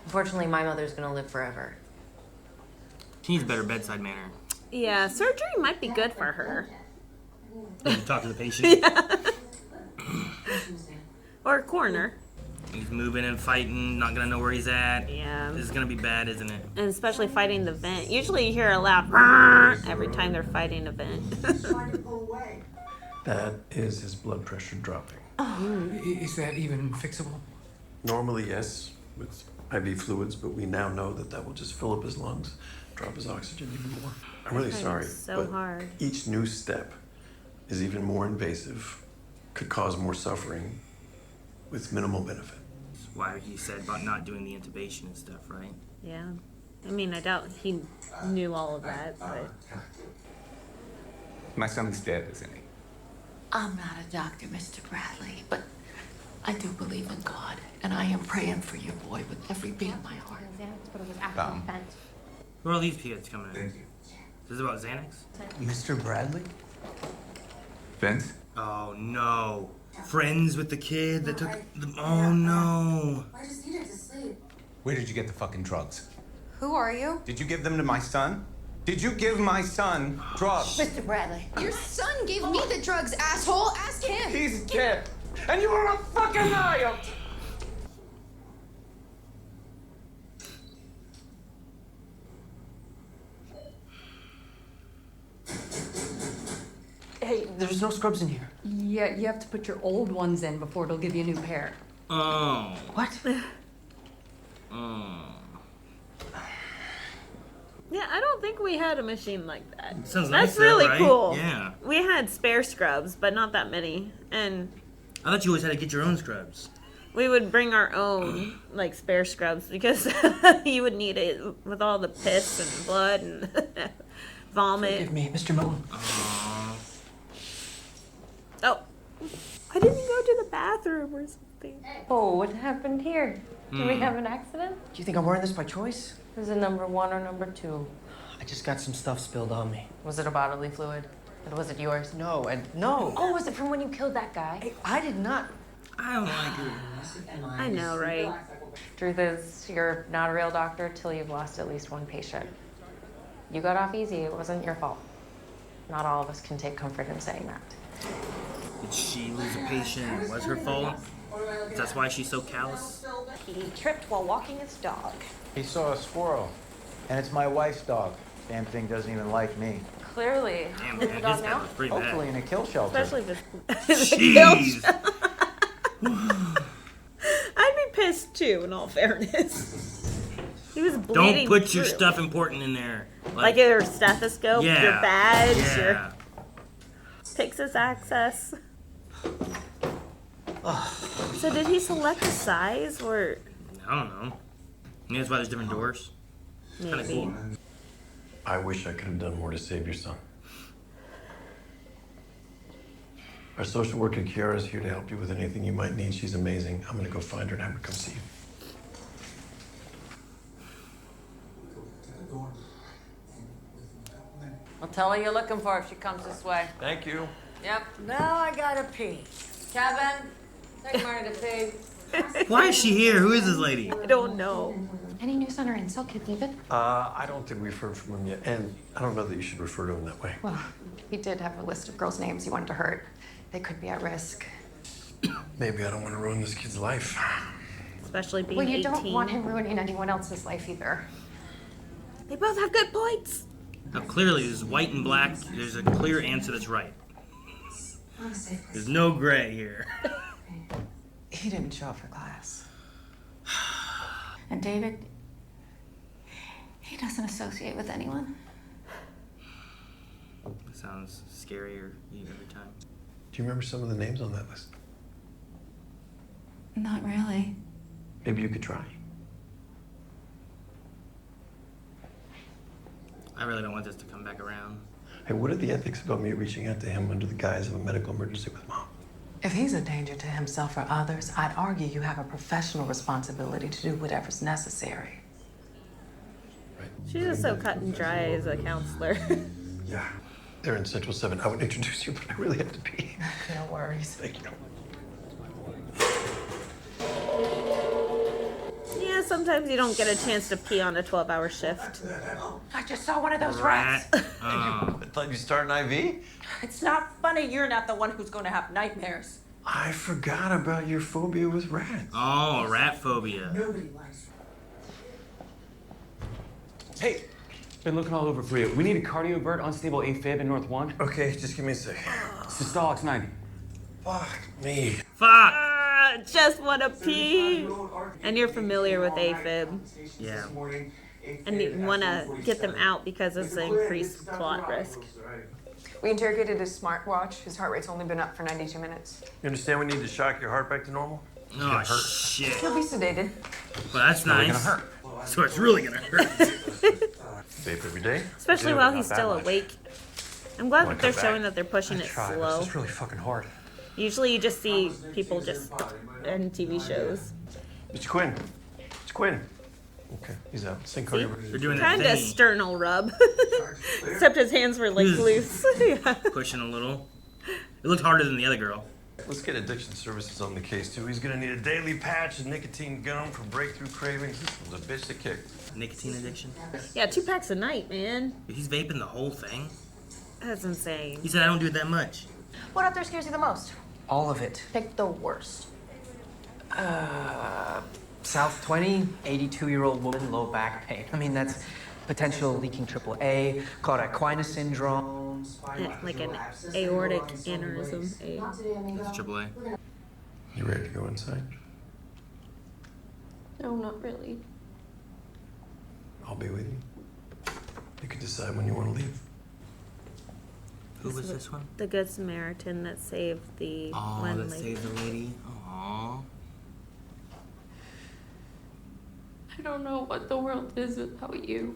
Unfortunately, my mother's gonna live forever. She needs better bedside manner. Yeah, surgery might be good for her. Need to talk to the patient. Yeah. Or a coroner. He's moving and fighting, not gonna know where he's at. Yeah. This is gonna be bad, isn't it? And especially fighting the vent. Usually you hear a loud "Rrrr" every time they're fighting a vent. That is his blood pressure dropping. Is that even fixable? Normally, yes, but IV fluids, but we now know that that will just fill up his lungs, drop his oxygen even more. I'm really sorry, so hard. each new step is even more invasive, could cause more suffering with minimal benefit. That's why he said about not doing the intubation and stuff, right? Yeah. I mean, I doubt he knew all of that, but... My son is dead, isn't he? I'm not a doctor, Mr. Bradley, but I do believe in God, and I am praying for your boy with every beat of my heart. Where are all these kids coming in? Thank you. Is this about Xanax? Mr. Bradley? Vince? Oh no. Friends with the kid that took the... Oh no. I just needed to sleep. Where did you get the fucking drugs? Who are you? Did you give them to my son? Did you give my son drugs? Mr. Bradley. Your son gave me the drugs, asshole. Ask him. He's dead. And you were a fucking liar! Hey, there's no scrubs in here. Yeah, you have to put your old ones in before it'll give you a new pair. Oh. What? Oh. Yeah, I don't think we had a machine like that. Sounds nice That's though, really right? cool. Yeah. We had spare scrubs, but not that many. And I thought you always had to get your own scrubs. we would bring our own, like, spare scrubs because you would need it with all the piss and blood and vomit. Forgive me, Mr. Milton. Oh. I didn't go to the bathroom or something. Oh, what happened here? Did we Hmm. have an accident? Do you think I'm wearing this by choice? Was it number 1 or number 2? I just got some stuff spilled on me. Was it a bodily fluid? And was it yours? No, and no. Oh, was it from when you killed that guy? Hey, I did not. I don't like it. I know, right? Truth is, you're not a real doctor till you've lost at least one patient. You got off easy. It wasn't your fault. Not all of us can take comfort in saying that. Did she lose a patient? It was her fault? That's why she's so callous? He tripped while walking his dog. He saw a squirrel, and it's my wife's dog. Damn thing doesn't even like me. Clearly. Damn, Who's man, the dog his now? head was pretty Hopefully bad. in a kill shelter. Especially if it's a kill Jeez. I'd be pissed too, in all fairness. He was bleeding. Don't put your through. stuff important in there. Like your stethoscope, Yeah, your badge, yeah. your Texas access. So did he select a size or I don't know. Maybe that's why there's different doors. Kind of maybe? cool. I wish I could have done more to save your son. Our social worker Kiara is here to help you with anything you might need. She's amazing. I'm gonna go find her and have her come see you. I'll tell her you're looking for her if she comes this way. Thank you. Yep. Now I gotta pee. Kevin, take Murray to pee. Why is she here? Who is this lady? I don't know. Any news on our intel kid, David? I don't think we've heard from him yet, and I don't know that you should refer to him that way. Well, he did have a list of girls' names he wanted to hurt. They could be at risk. Maybe I don't want to ruin this kid's life. Especially being Well, you 18. don't want him ruining anyone else's life either. They both have good points. Now clearly there's white and black. There's a clear answer that's right. There's no gray here. He didn't show up for class. And David, he doesn't associate with anyone. It sounds scarier every time. Do you remember some of the names on that list? Not really. Maybe you could try. I really don't want this to come back around. Hey, what are the ethics about me reaching out to him under the guise of a medical emergency with Mom? If he's a danger to himself or others, I'd argue you have a professional responsibility to do whatever's necessary. She's just so cut and dry as a counselor. Yeah. They're in Central 7. I would introduce you, but I really have to pee. No worries. Thank you. Yeah, sometimes you don't get a chance to pee on a 12-hour shift. I just saw one of those rats. I thought you started an IV? It's not funny. You're not the one who's going to have nightmares. I forgot about your phobia with rats. Oh, rat phobia. Nobody likes Hey, been looking all over for you. We need a cardiovert unstable AFib in North 1. Okay, just give me a sec. Systolic's 90. Fuck me. Fuck! Just want to pee. And you're familiar with AFib. Yeah. And you want to get them out because of the increased clot risk. We interrogated his smartwatch. His heart rate's only been up for 92 minutes. You understand we need to shock your heart back to normal? Oh, shit. He'll be sedated. Well, that's nice. Really gonna hurt. So it's really gonna hurt. Vape every day? Especially Yeah, while not he's that still much. awake. I'm glad Wanna that they're come showing back? that they're pushing it slow. It's really fucking hard. Usually you just see people just in TV shows. Mr. Quinn. Mr. Quinn. Okay, he's out. Sync See? They're doing that Kind of thing. sternal rub. Except his hands were like loose. Yeah. Pushing a little. It looked harder than the other girl. Let's get addiction services on the case, too. He's gonna need a daily patch of nicotine gum for breakthrough cravings. This one's a bitch to kick. Nicotine addiction? Yeah, 2 packs a night, man. He's vaping the whole thing. That's insane. He said, I don't do it that much. What out there scares you the most? All of it. Pick the worst. South 20, 82-year-old woman, low back pain. I mean, that's potential leaking AAA, called Aquinas syndrome. Like an aortic aneurysm. That's AAA. You ready to go inside? No, not really. I'll be with you. You can decide when you want to leave. Who was this one? The Good Samaritan that saved the one that lady. saved the lady. Aww. I don't know what the world is without you.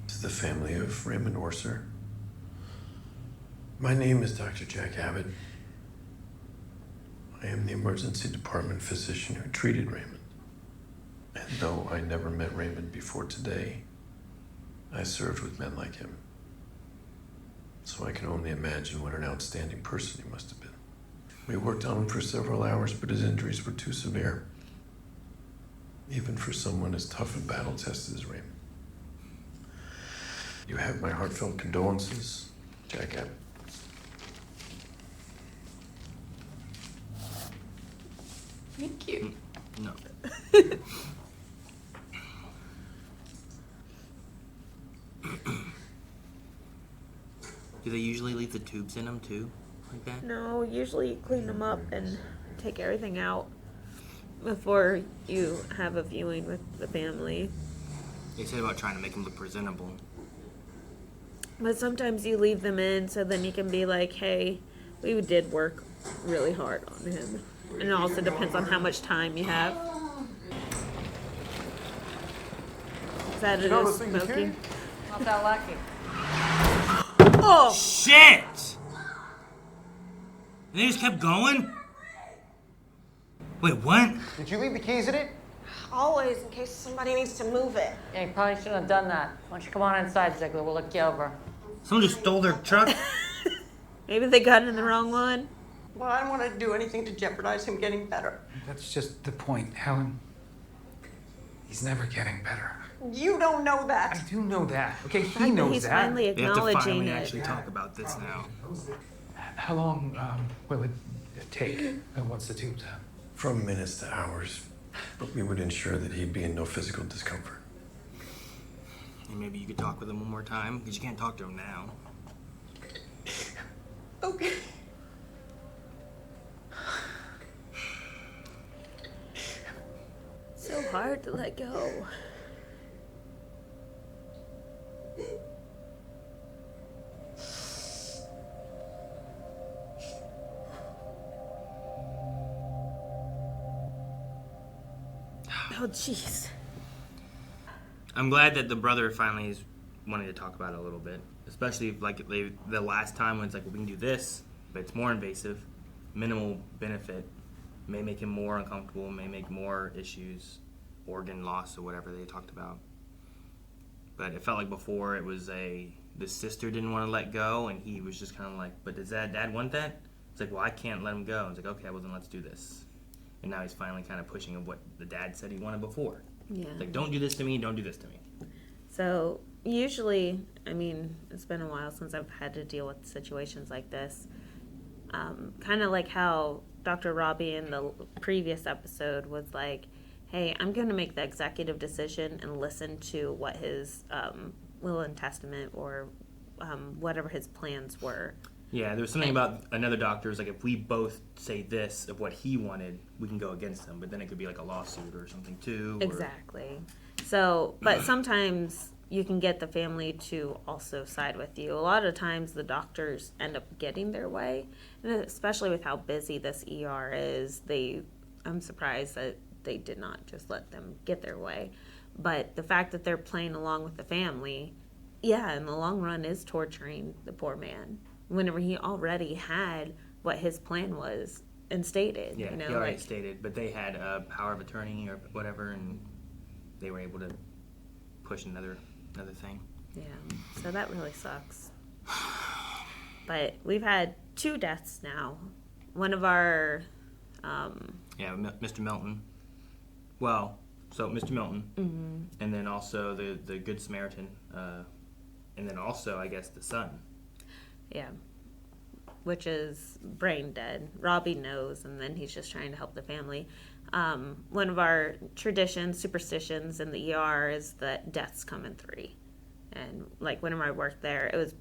To the family of Raymond Orser. My name is Dr. Jack Abbott. I am the emergency department physician who treated Raymond. And though I never met Raymond before today, I served with men like him. So I can only imagine what an outstanding person he must have been. We worked on him for several hours, but his injuries were too severe. Even for someone as tough and battle-tested as Raymond. You have my heartfelt condolences, Jack Abbott. Thank you. No. Do they usually leave the tubes in them too? Like that? No, usually you clean them up and take everything out before you have a viewing with the family. They said about trying to make them look presentable. But sometimes you leave them in so then you can be like, hey, we did work really hard on him. And it also depends on how much time you have. Is that it is smoking? Not that lucky. Oh! Shit! And they just kept going? Wait, what? Did you leave the keys in it? Always, in case somebody needs to move it. Yeah, you probably shouldn't have done that. Why don't you come on inside, Ziegler? We'll look you over. Someone just stole their truck? Maybe they got in the wrong one. Well, I don't want to do anything to jeopardize him getting better. That's just the point, Helen. He's never getting better. You don't know that. I do know that. Okay, he But knows he's that. finally They have to acknowledging finally it. actually talk about this now. How long will it take once the tube's out? From minutes to hours. But we would ensure that he'd be in no physical discomfort. And maybe you could talk with him one more time, because you can't talk to him now. Okay. So hard to let go. Oh, jeez. I'm glad that the brother finally is wanting to talk about it a little bit. Especially if, like, the last time when it's like, well, we can do this, but it's more invasive, minimal benefit, may make him more uncomfortable, may make more issues, organ loss or whatever they talked about. But it felt like before it was the sister didn't want to let go, and he was just kind of like, but does dad want that? It's like, well, I can't let him go. It's like, okay, well, then let's do this. And now he's finally kind of pushing of what the dad said he wanted before. Yeah. It's like, don't do this to me, don't do this to me. So usually, I mean, it's been a while since I've had to deal with situations like this. Kind of like how Dr. Robbie in the previous episode was like, hey, I'm going to make the executive decision and listen to what his will and testament or whatever his plans were. Yeah, there was something about another doctor's, like, if we both say this of what he wanted, we can go against him, but then it could be like a lawsuit or something too. Exactly. So, but sometimes you can get the family to also side with you. A lot of times the doctors end up getting their way, and especially with how busy this ER is, I'm surprised that they did not just let them get their way. But the fact that they're playing along with the family, yeah, in the long run is torturing the poor man whenever he already had what his plan was and stated. Yeah, you know, he already stated, but they had a power of attorney or whatever, and they were able to push another thing. Yeah, so that really sucks. But we've had 2 deaths now. One of our... Mr. Milton. Well, so Mr. Milton, and then also the Good Samaritan, and then also, I guess, the son. Yeah, which is brain dead. Robbie knows, and then he's just trying to help the family. One of our traditions, superstitions in the ER is that deaths come in 3. And, like, whenever I worked there, it was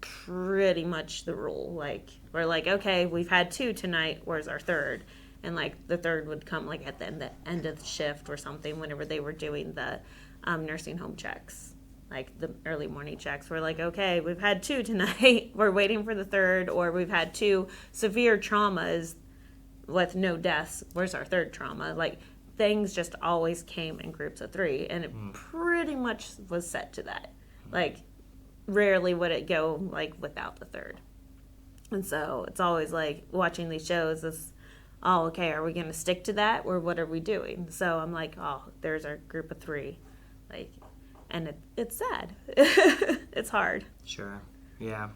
pretty much the rule. Like, we're like, okay, we've had 2 tonight, where's our third? And, like, the third would come, like, at the end of the shift or something whenever they were doing the nursing home checks. Like, the early morning checks. We're like, okay, we've had 2 tonight. We're waiting for the third. Or we've had 2 severe traumas with no deaths. Where's our third trauma? Like, things just always came in groups of 3. And it pretty much was set to that. Like, rarely would it go, like, without the third. And so it's always, like, watching these shows is, oh, okay, are we going to stick to that? Or what are we doing? So I'm like, oh, there's our group of 3. Like... And it's sad. It's hard. Sure. Yeah.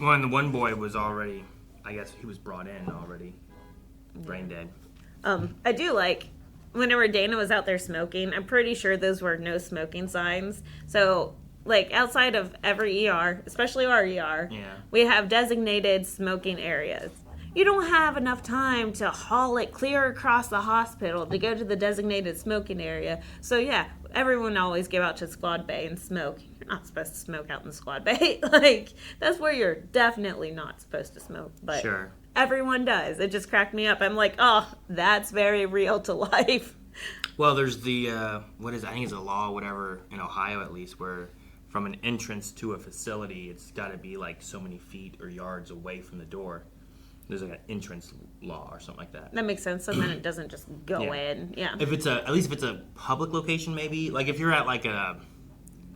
Well, and the one boy was already, I guess he was brought in already, brain dead. I do like, whenever Dana was out there smoking, I'm pretty sure those were no smoking signs. So, like, outside of every ER, especially our ER, we have designated smoking areas. You don't have enough time to haul it clear across the hospital to go to the designated smoking area. So, yeah, everyone always go out to Squad Bay and smoke. You're not supposed to smoke out in the Squad Bay. Like, that's where you're definitely not supposed to smoke. But everyone does. It just cracked me up. I'm like, oh, that's very real to life. Well, there's the, I think it's a law, whatever, in Ohio at least, where from an entrance to a facility, it's got to be like so many feet or yards away from the door. There's like an entrance law or something like that. That makes sense. So then it doesn't just go in. Yeah. If it's at least if it's a public location, maybe. Like if you're at like I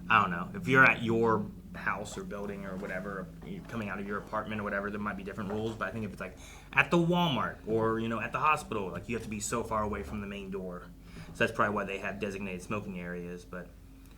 don't know, if you're at your house or building or whatever, you're coming out of your apartment or whatever, there might be different rules. But I think if it's like at the Walmart or, at the hospital, like you have to be so far away from the main door. So that's probably why they have designated smoking areas. But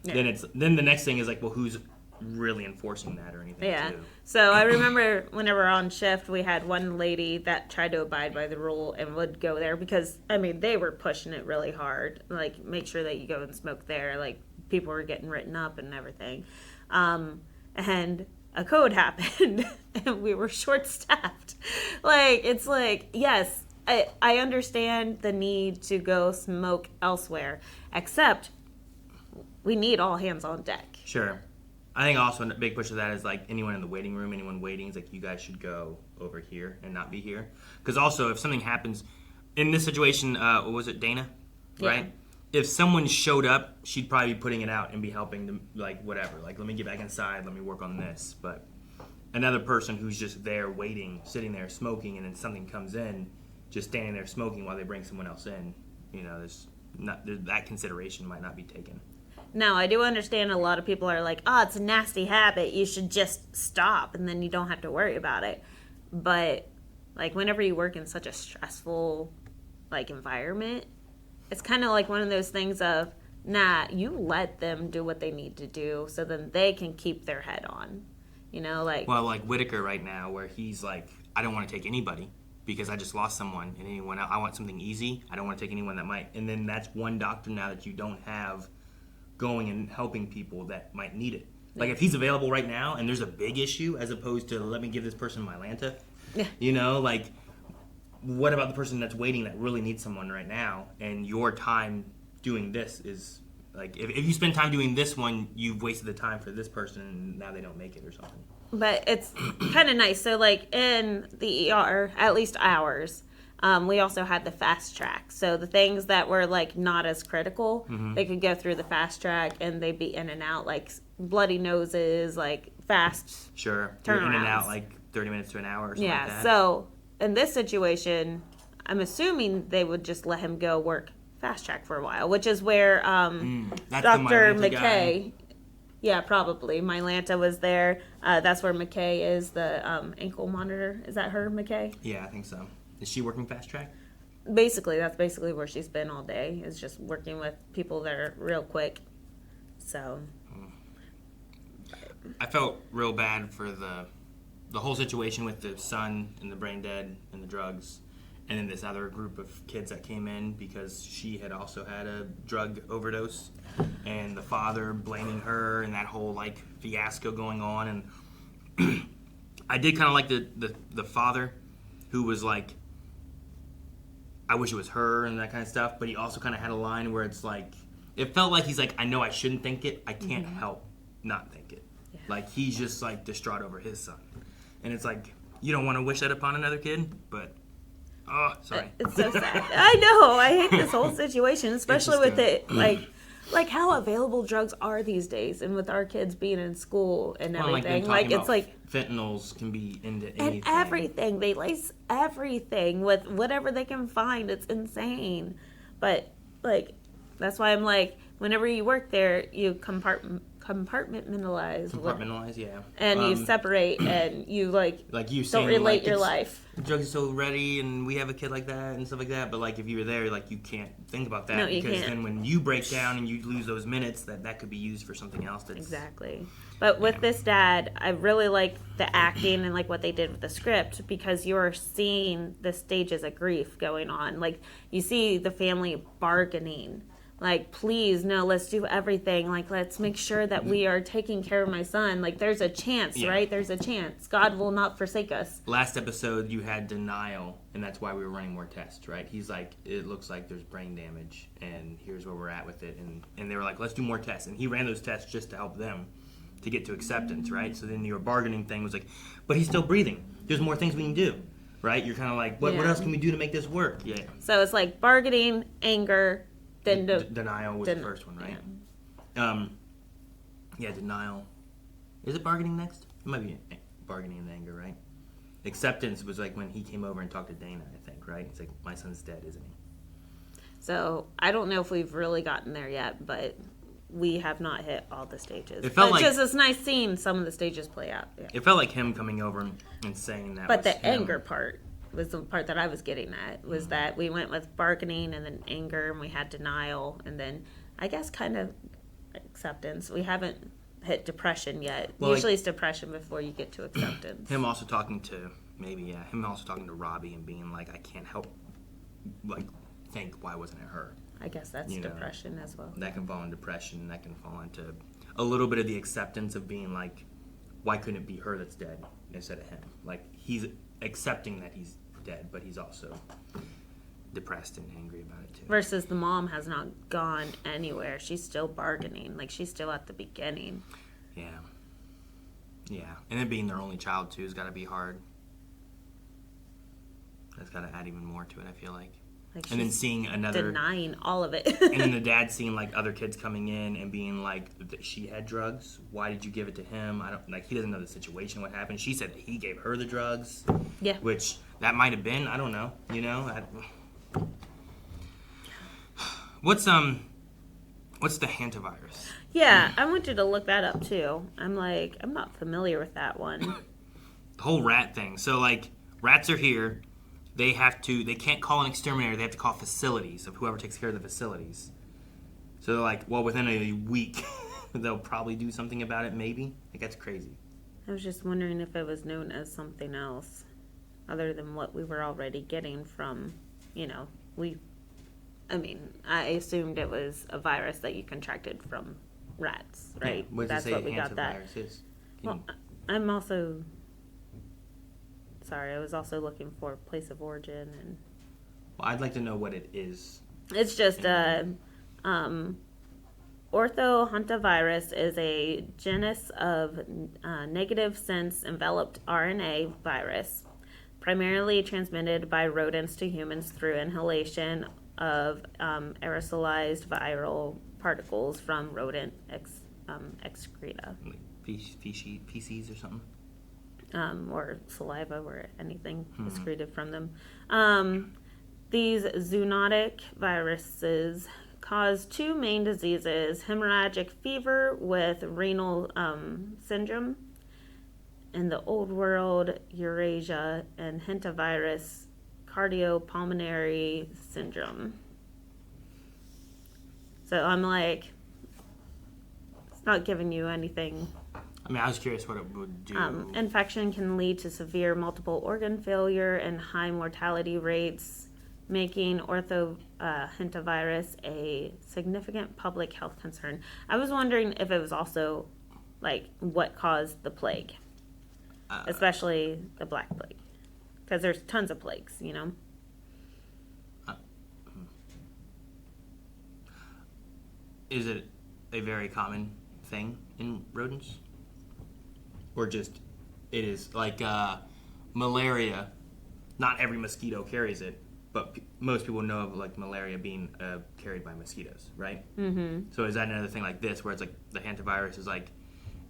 then the next thing is like, well, who's really enforcing that or anything too. So I remember whenever on shift we had one lady that tried to abide by the rule and would go there because they were pushing it really hard, like make sure that you go and smoke there, like people were getting written up and everything, and a code happened and we were short staffed. Like it's like, yes, I understand the need to go smoke elsewhere, except we need all hands on deck. Sure. I think also a big push of that is like anyone in the waiting room, anyone waiting, is like you guys should go over here and not be here. Because also if something happens in this situation, what was it, Dana? Right? Yeah. If someone showed up, she'd probably be putting it out and be helping them, like whatever. Like let me get back inside, let me work on this. But another person who's just there waiting, sitting there smoking, and then something comes in, just standing there smoking while they bring someone else in, that consideration might not be taken. Now, I do understand a lot of people are like, oh, it's a nasty habit. You should just stop, and then you don't have to worry about it. But, like, whenever you work in such a stressful, like, environment, it's kind of like one of those things of, nah, you let them do what they need to do so then they can keep their head on. Well, like Whitaker right now, where he's like, I don't want to take anybody because I just lost someone, and anyone else, I want something easy. I don't want to take anyone that might. And then that's one doctor now that you don't have going and helping people that might need it. Like if he's available right now and there's a big issue, as opposed to let me give this person my Lanta, what about the person that's waiting that really needs someone right now, and your time doing this is like, if you spend time doing this one, you've wasted the time for this person, and now they don't make it or something. But it's kind of nice. So, like, in the ER, at least ours, we also had the fast track. So the things that were, like, not as critical, they could go through the fast track, and they'd be in and out, like, bloody noses, like, fast Sure. turnarounds. You're in and out, like, 30 minutes to an hour or something like that. So in this situation, I'm assuming they would just let him go work fast track for a while, which is where That's Dr. the Marietta McKay... Yeah, probably. Mylanta was there. That's where McKay is, the ankle monitor. Is that her, McKay? Yeah, I think so. Is she working fast track? Basically, that's basically where she's been all day, is just working with people that are real quick. So. I felt real bad for the whole situation with the son and the brain dead and the drugs, and then this other group of kids that came in because she had also had a drug overdose, and the father blaming her, and that whole like fiasco going on. And I did kind of like the father, who was like, I wish it was her and that kind of stuff, but he also kind of had a line where it's like, it felt like he's like, I know I shouldn't think it, I can't help not think it. Yeah. Like, he's just like distraught over his son, and it's like, you don't want to wish that upon another kid, but oh, sorry. It's so sad. I know. I hate this whole situation, especially with it, like how available drugs are these days, and with our kids being in school and everything. Like it's like fentanyls can be into anything. And everything. They lace everything with whatever they can find. It's insane. But like, that's why I'm like, whenever you work there, you compartmentalize. Compartmentalize, yeah. And you separate, and you like you don't relate your life. The drugs are so ready, and we have a kid like that and stuff like that. But like, if you were there, like, you can't think about that, No, you because can't. then when you break down and you lose those minutes, that could be used for something else. That's Exactly. But with this dad, I really like the acting and like what they did with the script, because you're seeing the stages of grief going on. Like, you see the family bargaining. Like, please, no, let's do everything. Like, let's make sure that we are taking care of my son. Like, there's a chance, right? There's a chance. God will not forsake us. Last episode, you had denial, and that's why we were running more tests, right? He's like, it looks like there's brain damage, and here's where we're at with it. And they were like, let's do more tests. And he ran those tests just to help them to get to acceptance, right? So then your bargaining thing was like, but he's still breathing. There's more things we can do, right? You're kind of like, what else can we do to make this work? Yeah. So it's like bargaining, anger, then denial was the first one, right? Yeah, denial. Is it bargaining next? It might be bargaining and anger, right? Acceptance was like when he came over and talked to Dana, I think, right? It's like, my son's dead, isn't he? So I don't know if we've really gotten there yet, but we have not hit all the stages. It felt but like, just it's nice seeing some of the stages play out. Yeah. It felt like him coming over and saying that. But was the him. anger part was the part that I was getting at, was that we went with bargaining and then anger, and we had denial, and then I guess kind of acceptance. We haven't hit depression yet. Well, Usually it's depression before you get to acceptance. Him also talking to Robbie and being like, I can't help like think, why wasn't it her? I guess that's depression as well. That can fall into depression. That can fall into a little bit of the acceptance of being like, why couldn't it be her that's dead instead of him? Like, he's accepting that he's dead, but he's also depressed and angry about it too. Versus the mom has not gone anywhere. She's still bargaining. Like, she's still at the beginning. Yeah. Yeah. And then being their only child too has got to be hard. That's got to add even more to it, I feel like. And then seeing another, denying all of it. And then the dad seeing like other kids coming in and being like, she had drugs, why did you give it to him? I don't, like, he doesn't know the situation, what happened. She said that he gave her the drugs. Yeah. Which that might have been, I don't know, What's the hantavirus? Yeah, I want you to look that up too. I'm not familiar with that one. The whole rat thing. So like, rats are here. They can't call an exterminator. They have to call facilities of whoever takes care of the facilities. So they're like, well, within a week, they'll probably do something about it, maybe. Like, that's crazy. I was just wondering if it was known as something else other than what we were already getting from, I assumed it was a virus that you contracted from rats, right? Yeah, That's what we got that. Is? Well, I'm also sorry. I was also looking for place of origin, and Well, I'd like to know what it is. it's just Orthohantavirus is a genus of negative sense enveloped RNA virus, primarily transmitted by rodents to humans through inhalation of aerosolized viral particles from rodent excreta. Like feces or something? Or saliva or anything excreted from them. These zoonotic viruses cause two main diseases: hemorrhagic fever with renal syndrome in the Old World, Eurasia, and hantavirus cardiopulmonary syndrome. So I'm like, it's not giving you anything. I mean, I was curious what it would do. Infection can lead to severe multiple organ failure and high mortality rates, making Orthohantavirus a significant public health concern. I was wondering if it was also like what caused the plague, especially the Black Plague, because there's tons of plagues, you know. Is it a very common thing in rodents? Or just, it is like malaria, not every mosquito carries it, but most people know of like malaria being carried by mosquitoes, right? Mm-hmm. So is that another thing like this, where it's like the hantavirus is like,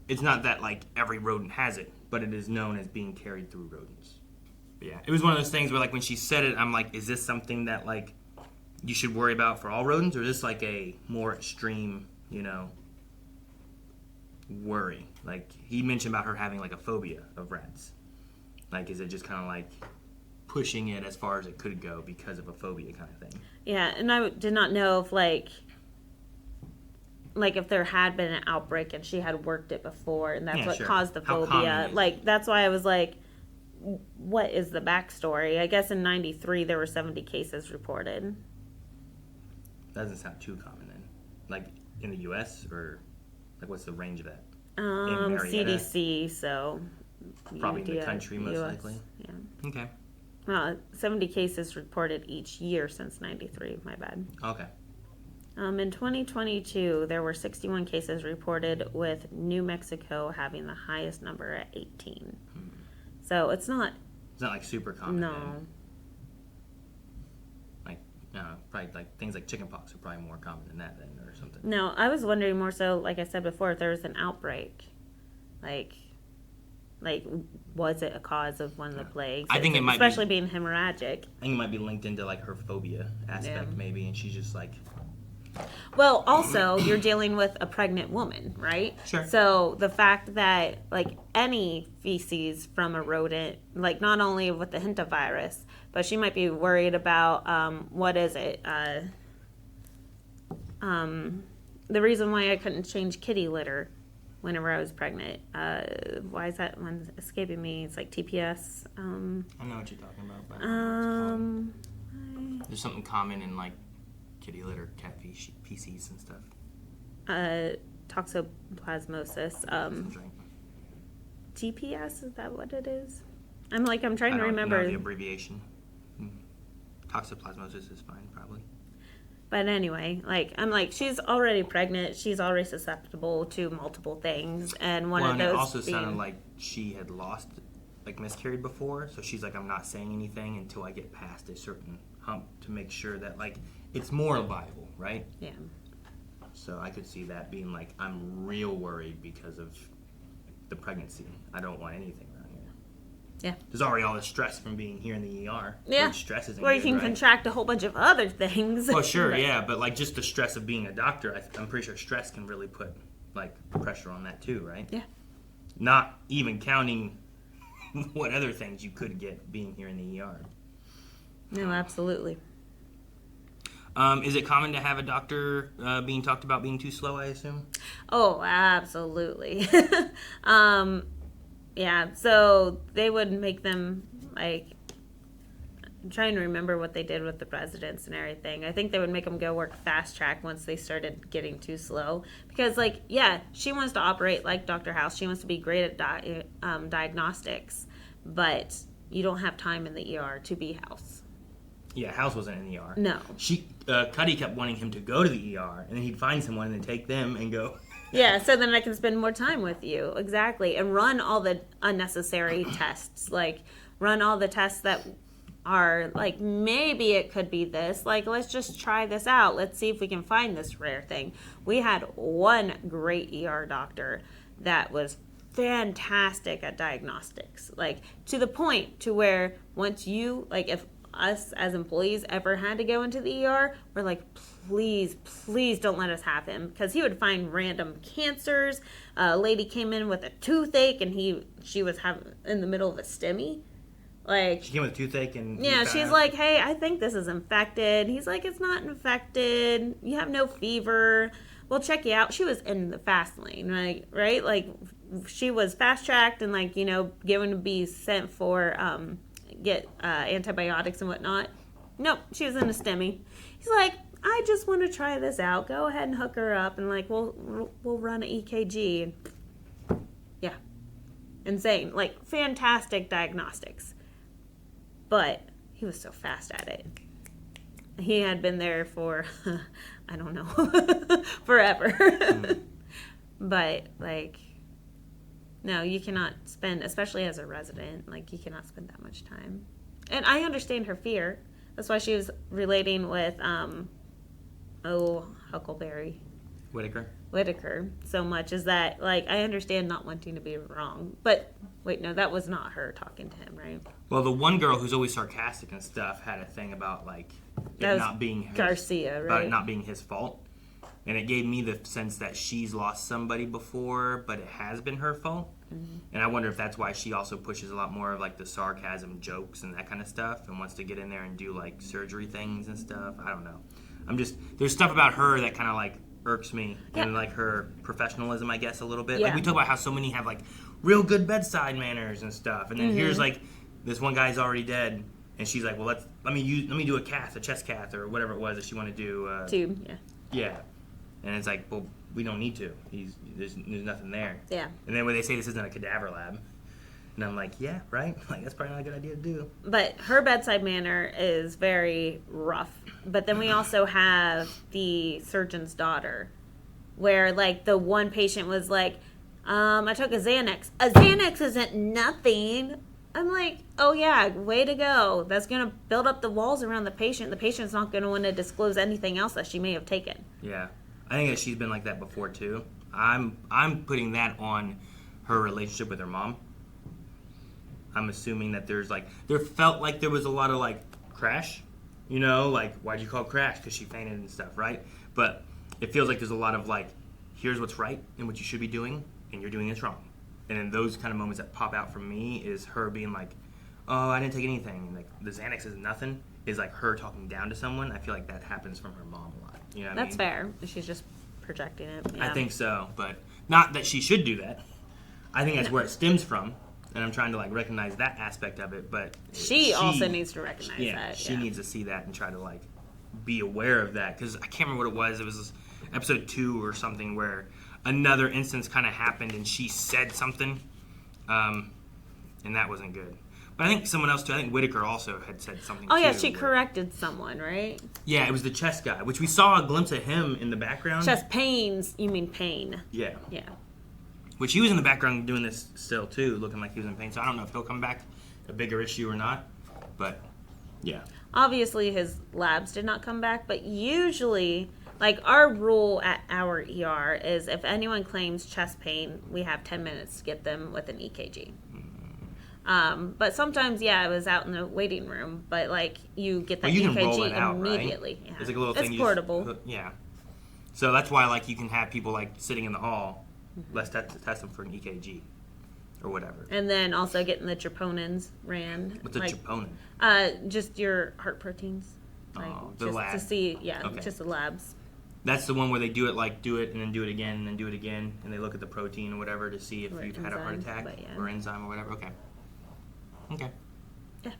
it's not that like every rodent has it, but it is known as being carried through rodents. But yeah, it was one of those things where like when she said it, I'm like, is this something that like you should worry about for all rodents, or is this like a more extreme, you know, worry? Like he mentioned about her having like a phobia of rats. Like, is it just kind of like pushing it as far as it could go because of a phobia kind of thing? Yeah, and I did not know if like if there had been an outbreak and she had worked it before, and that's what caused the phobia. Like that's why I was like, what is the backstory? I guess in '93 there were 70 cases reported. That doesn't sound too common then. Like in the U.S. or like what's the range of that? CDC, so probably in the country most US, likely. Yeah. Okay. Well, 70 cases reported each year since '93. My bad. Okay. In 2022, there were 61 cases reported, with New Mexico having the highest number at 18. So it's not. It's not like super common. No. Then. Like, probably like things like chickenpox are probably more common than that then, or something. No, I was wondering more so, like I said before, if there was an outbreak, like was it a cause of one of the plagues? I think it might, especially being hemorrhagic. I think it might be linked into like her phobia aspect maybe, and she's just like. Well, also, you're dealing with a pregnant woman, right? Sure. So the fact that, like, any feces from a rodent, like, not only with the hantavirus, but she might be worried about, what is it? The reason why I couldn't change kitty litter whenever I was pregnant. Why is that one escaping me? It's like TPS. I know what you're talking about, but I don't know what it's called. There's something common in, like, kitty litter, cat feces and stuff. Toxoplasmosis. TPS, is that what it is? I'm trying to remember. I don't know the abbreviation. Toxoplasmosis is fine, probably. But anyway, she's already pregnant. She's already susceptible to multiple things, and one of those. And it also sounded like she had miscarried before. So she's like, I'm not saying anything until I get past a certain hump to make sure that it's more viable, right? Yeah. So I could see that being like, I'm real worried because of the pregnancy. I don't want anything around here. Yeah. There's already all the stress from being here in the ER. Yeah. Stress isn't Or you good, can right? contract a whole bunch of other things. Oh, sure, yeah. But just the stress of being a doctor, I'm pretty sure stress can really put pressure on that too, right? Yeah. Not even counting what other things you could get being here in the ER. No, absolutely. Is it common to have a doctor being talked about being too slow, I assume? Oh, absolutely. Yeah, so they would make them, I'm trying to remember what they did with the presidents and everything. I think they would make them go work fast track once they started getting too slow. Because, she wants to operate like Dr. House. She wants to be great at diagnostics. But you don't have time in the ER to be House. Yeah, House wasn't in the ER. No. Cuddy kept wanting him to go to the ER, and then he'd find someone and then take them and go. Yeah, so then I can spend more time with you. Exactly. And run all the unnecessary tests. Like, run all the tests that are, like, maybe it could be this. Like, let's just try this out. Let's see if we can find this rare thing. We had one great ER doctor that was fantastic at diagnostics. Like, to the point to where once you, like, if us as employees ever had to go into the ER, we're like, please don't let us have him, because he would find random cancers. A lady came in with a toothache, and she was in the middle of a STEMI. Like, she came with a toothache, and yeah, she's like, hey, I think this is infected. He's like, it's not infected. You have no fever. We'll check you out. She was in the fast lane, right? Like, she was fast tracked and, like, you know, given to be sent for get antibiotics and whatnot. Nope, she was in a STEMI. He's like, I just want to try this out. Go ahead and hook her up, and, like, we'll run an EKG. Yeah, insane. Like, fantastic diagnostics. But he was so fast at it. He had been there for I don't know, forever. But, like, no, you cannot spend, especially as a resident, like, you cannot spend that much time. And I understand her fear. That's why she was relating with, Huckleberry. Whitaker so much, is that, like, I understand not wanting to be wrong. But, wait, no, that was not her talking to him, right? Well, the one girl who's always sarcastic and stuff had a thing about, like, it not being his, Garcia, right? About it not being his fault. And it gave me the sense that she's lost somebody before, but it has been her fault. Mm-hmm. And I wonder if that's why she also pushes a lot more of, like, the sarcasm jokes and that kind of stuff, and wants to get in there and do, like, surgery things and stuff. I don't know. There's stuff about her that kind of, like, irks me, and, like, her professionalism, I guess, a little bit. Yeah. Like, we talk about how so many have, like, real good bedside manners and stuff, and then here's, like, this one guy's already dead, and she's like, well, let me do a chest cath, or whatever it was that she wanted to do. Tube, yeah. Yeah. And it's like, well, we don't need to. There's nothing there. Yeah. And then when they say this isn't a cadaver lab, and I'm like, yeah, right? Like, that's probably not a good idea to do. But her bedside manner is very rough. But then we also have the surgeon's daughter, where, like, the one patient was like, I took a Xanax. A Xanax isn't nothing. I'm like, oh, yeah, way to go. That's going to build up the walls around the patient. The patient's not going to want to disclose anything else that she may have taken. Yeah. I think that she's been like that before, too. I'm putting that on her relationship with her mom. I'm assuming that there felt like there was a lot of, like, crash. You know, like, why'd you call crash? Because she fainted and stuff, right? But it feels like there's a lot of, like, here's what's right and what you should be doing, and you're doing this wrong. And then those kind of moments that pop out from me is her being like, oh, I didn't take anything. And, like, the Xanax is nothing. Is, like, her talking down to someone. I feel like that happens from her mom a lot. You know what I mean? That's fair. She's just projecting it. Yeah. I think so, but not that she should do that. I think that's where it stems from, and I'm trying to, like, recognize that aspect of it. But she also needs to recognize that. She needs to see that and try to, like, be aware of that, because I can't remember what it was. It was episode 2 or something where another instance kind of happened, and she said something, and that wasn't good. But I think someone else too. I think Whitaker also had said something. Oh yeah, she corrected someone, right? Yeah, it was the chest guy, which we saw a glimpse of him in the background. Chest pains. You mean pain? Yeah. Yeah. Which he was in the background doing this still too, looking like he was in pain. So I don't know if he'll come back a bigger issue or not. But yeah. Obviously, his labs did not come back, but usually, like, our rule at our ER is if anyone claims chest pain, we have 10 minutes to get them with an EKG. But sometimes, yeah, it was out in the waiting room, but, like, you get that EKG out, immediately. Right? Yeah. It's like a little thing. It's portable. Yeah. So that's why, like, you can have people, like, sitting in the hall. Let's test them for an EKG or whatever. And then also getting the troponins ran. What's a troponin? Just your heart proteins. Like, the just lab. to see, just the labs. That's the one where they do it and then do it again and then do it again, and they look at the protein or whatever to see if you've had a heart attack or enzyme or whatever. Okay. Okay. Yeah.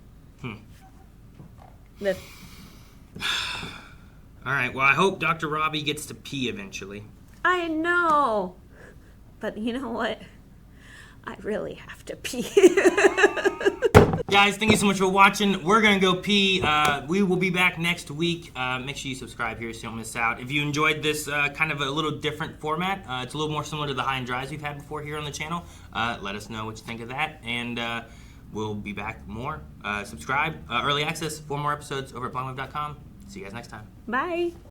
All right. Well, I hope Dr. Robbie gets to pee eventually. I know. But you know what? I really have to pee. Guys, thank you so much for watching. We're going to go pee. We will be back next week. Make sure you subscribe here so you don't miss out. If you enjoyed this kind of a little different format, it's a little more similar to the high and dries we've had before here on the channel. Let us know what you think of that. And we'll be back more. Subscribe. Early access, 4 more episodes over at blogwave.com. See you guys next time. Bye.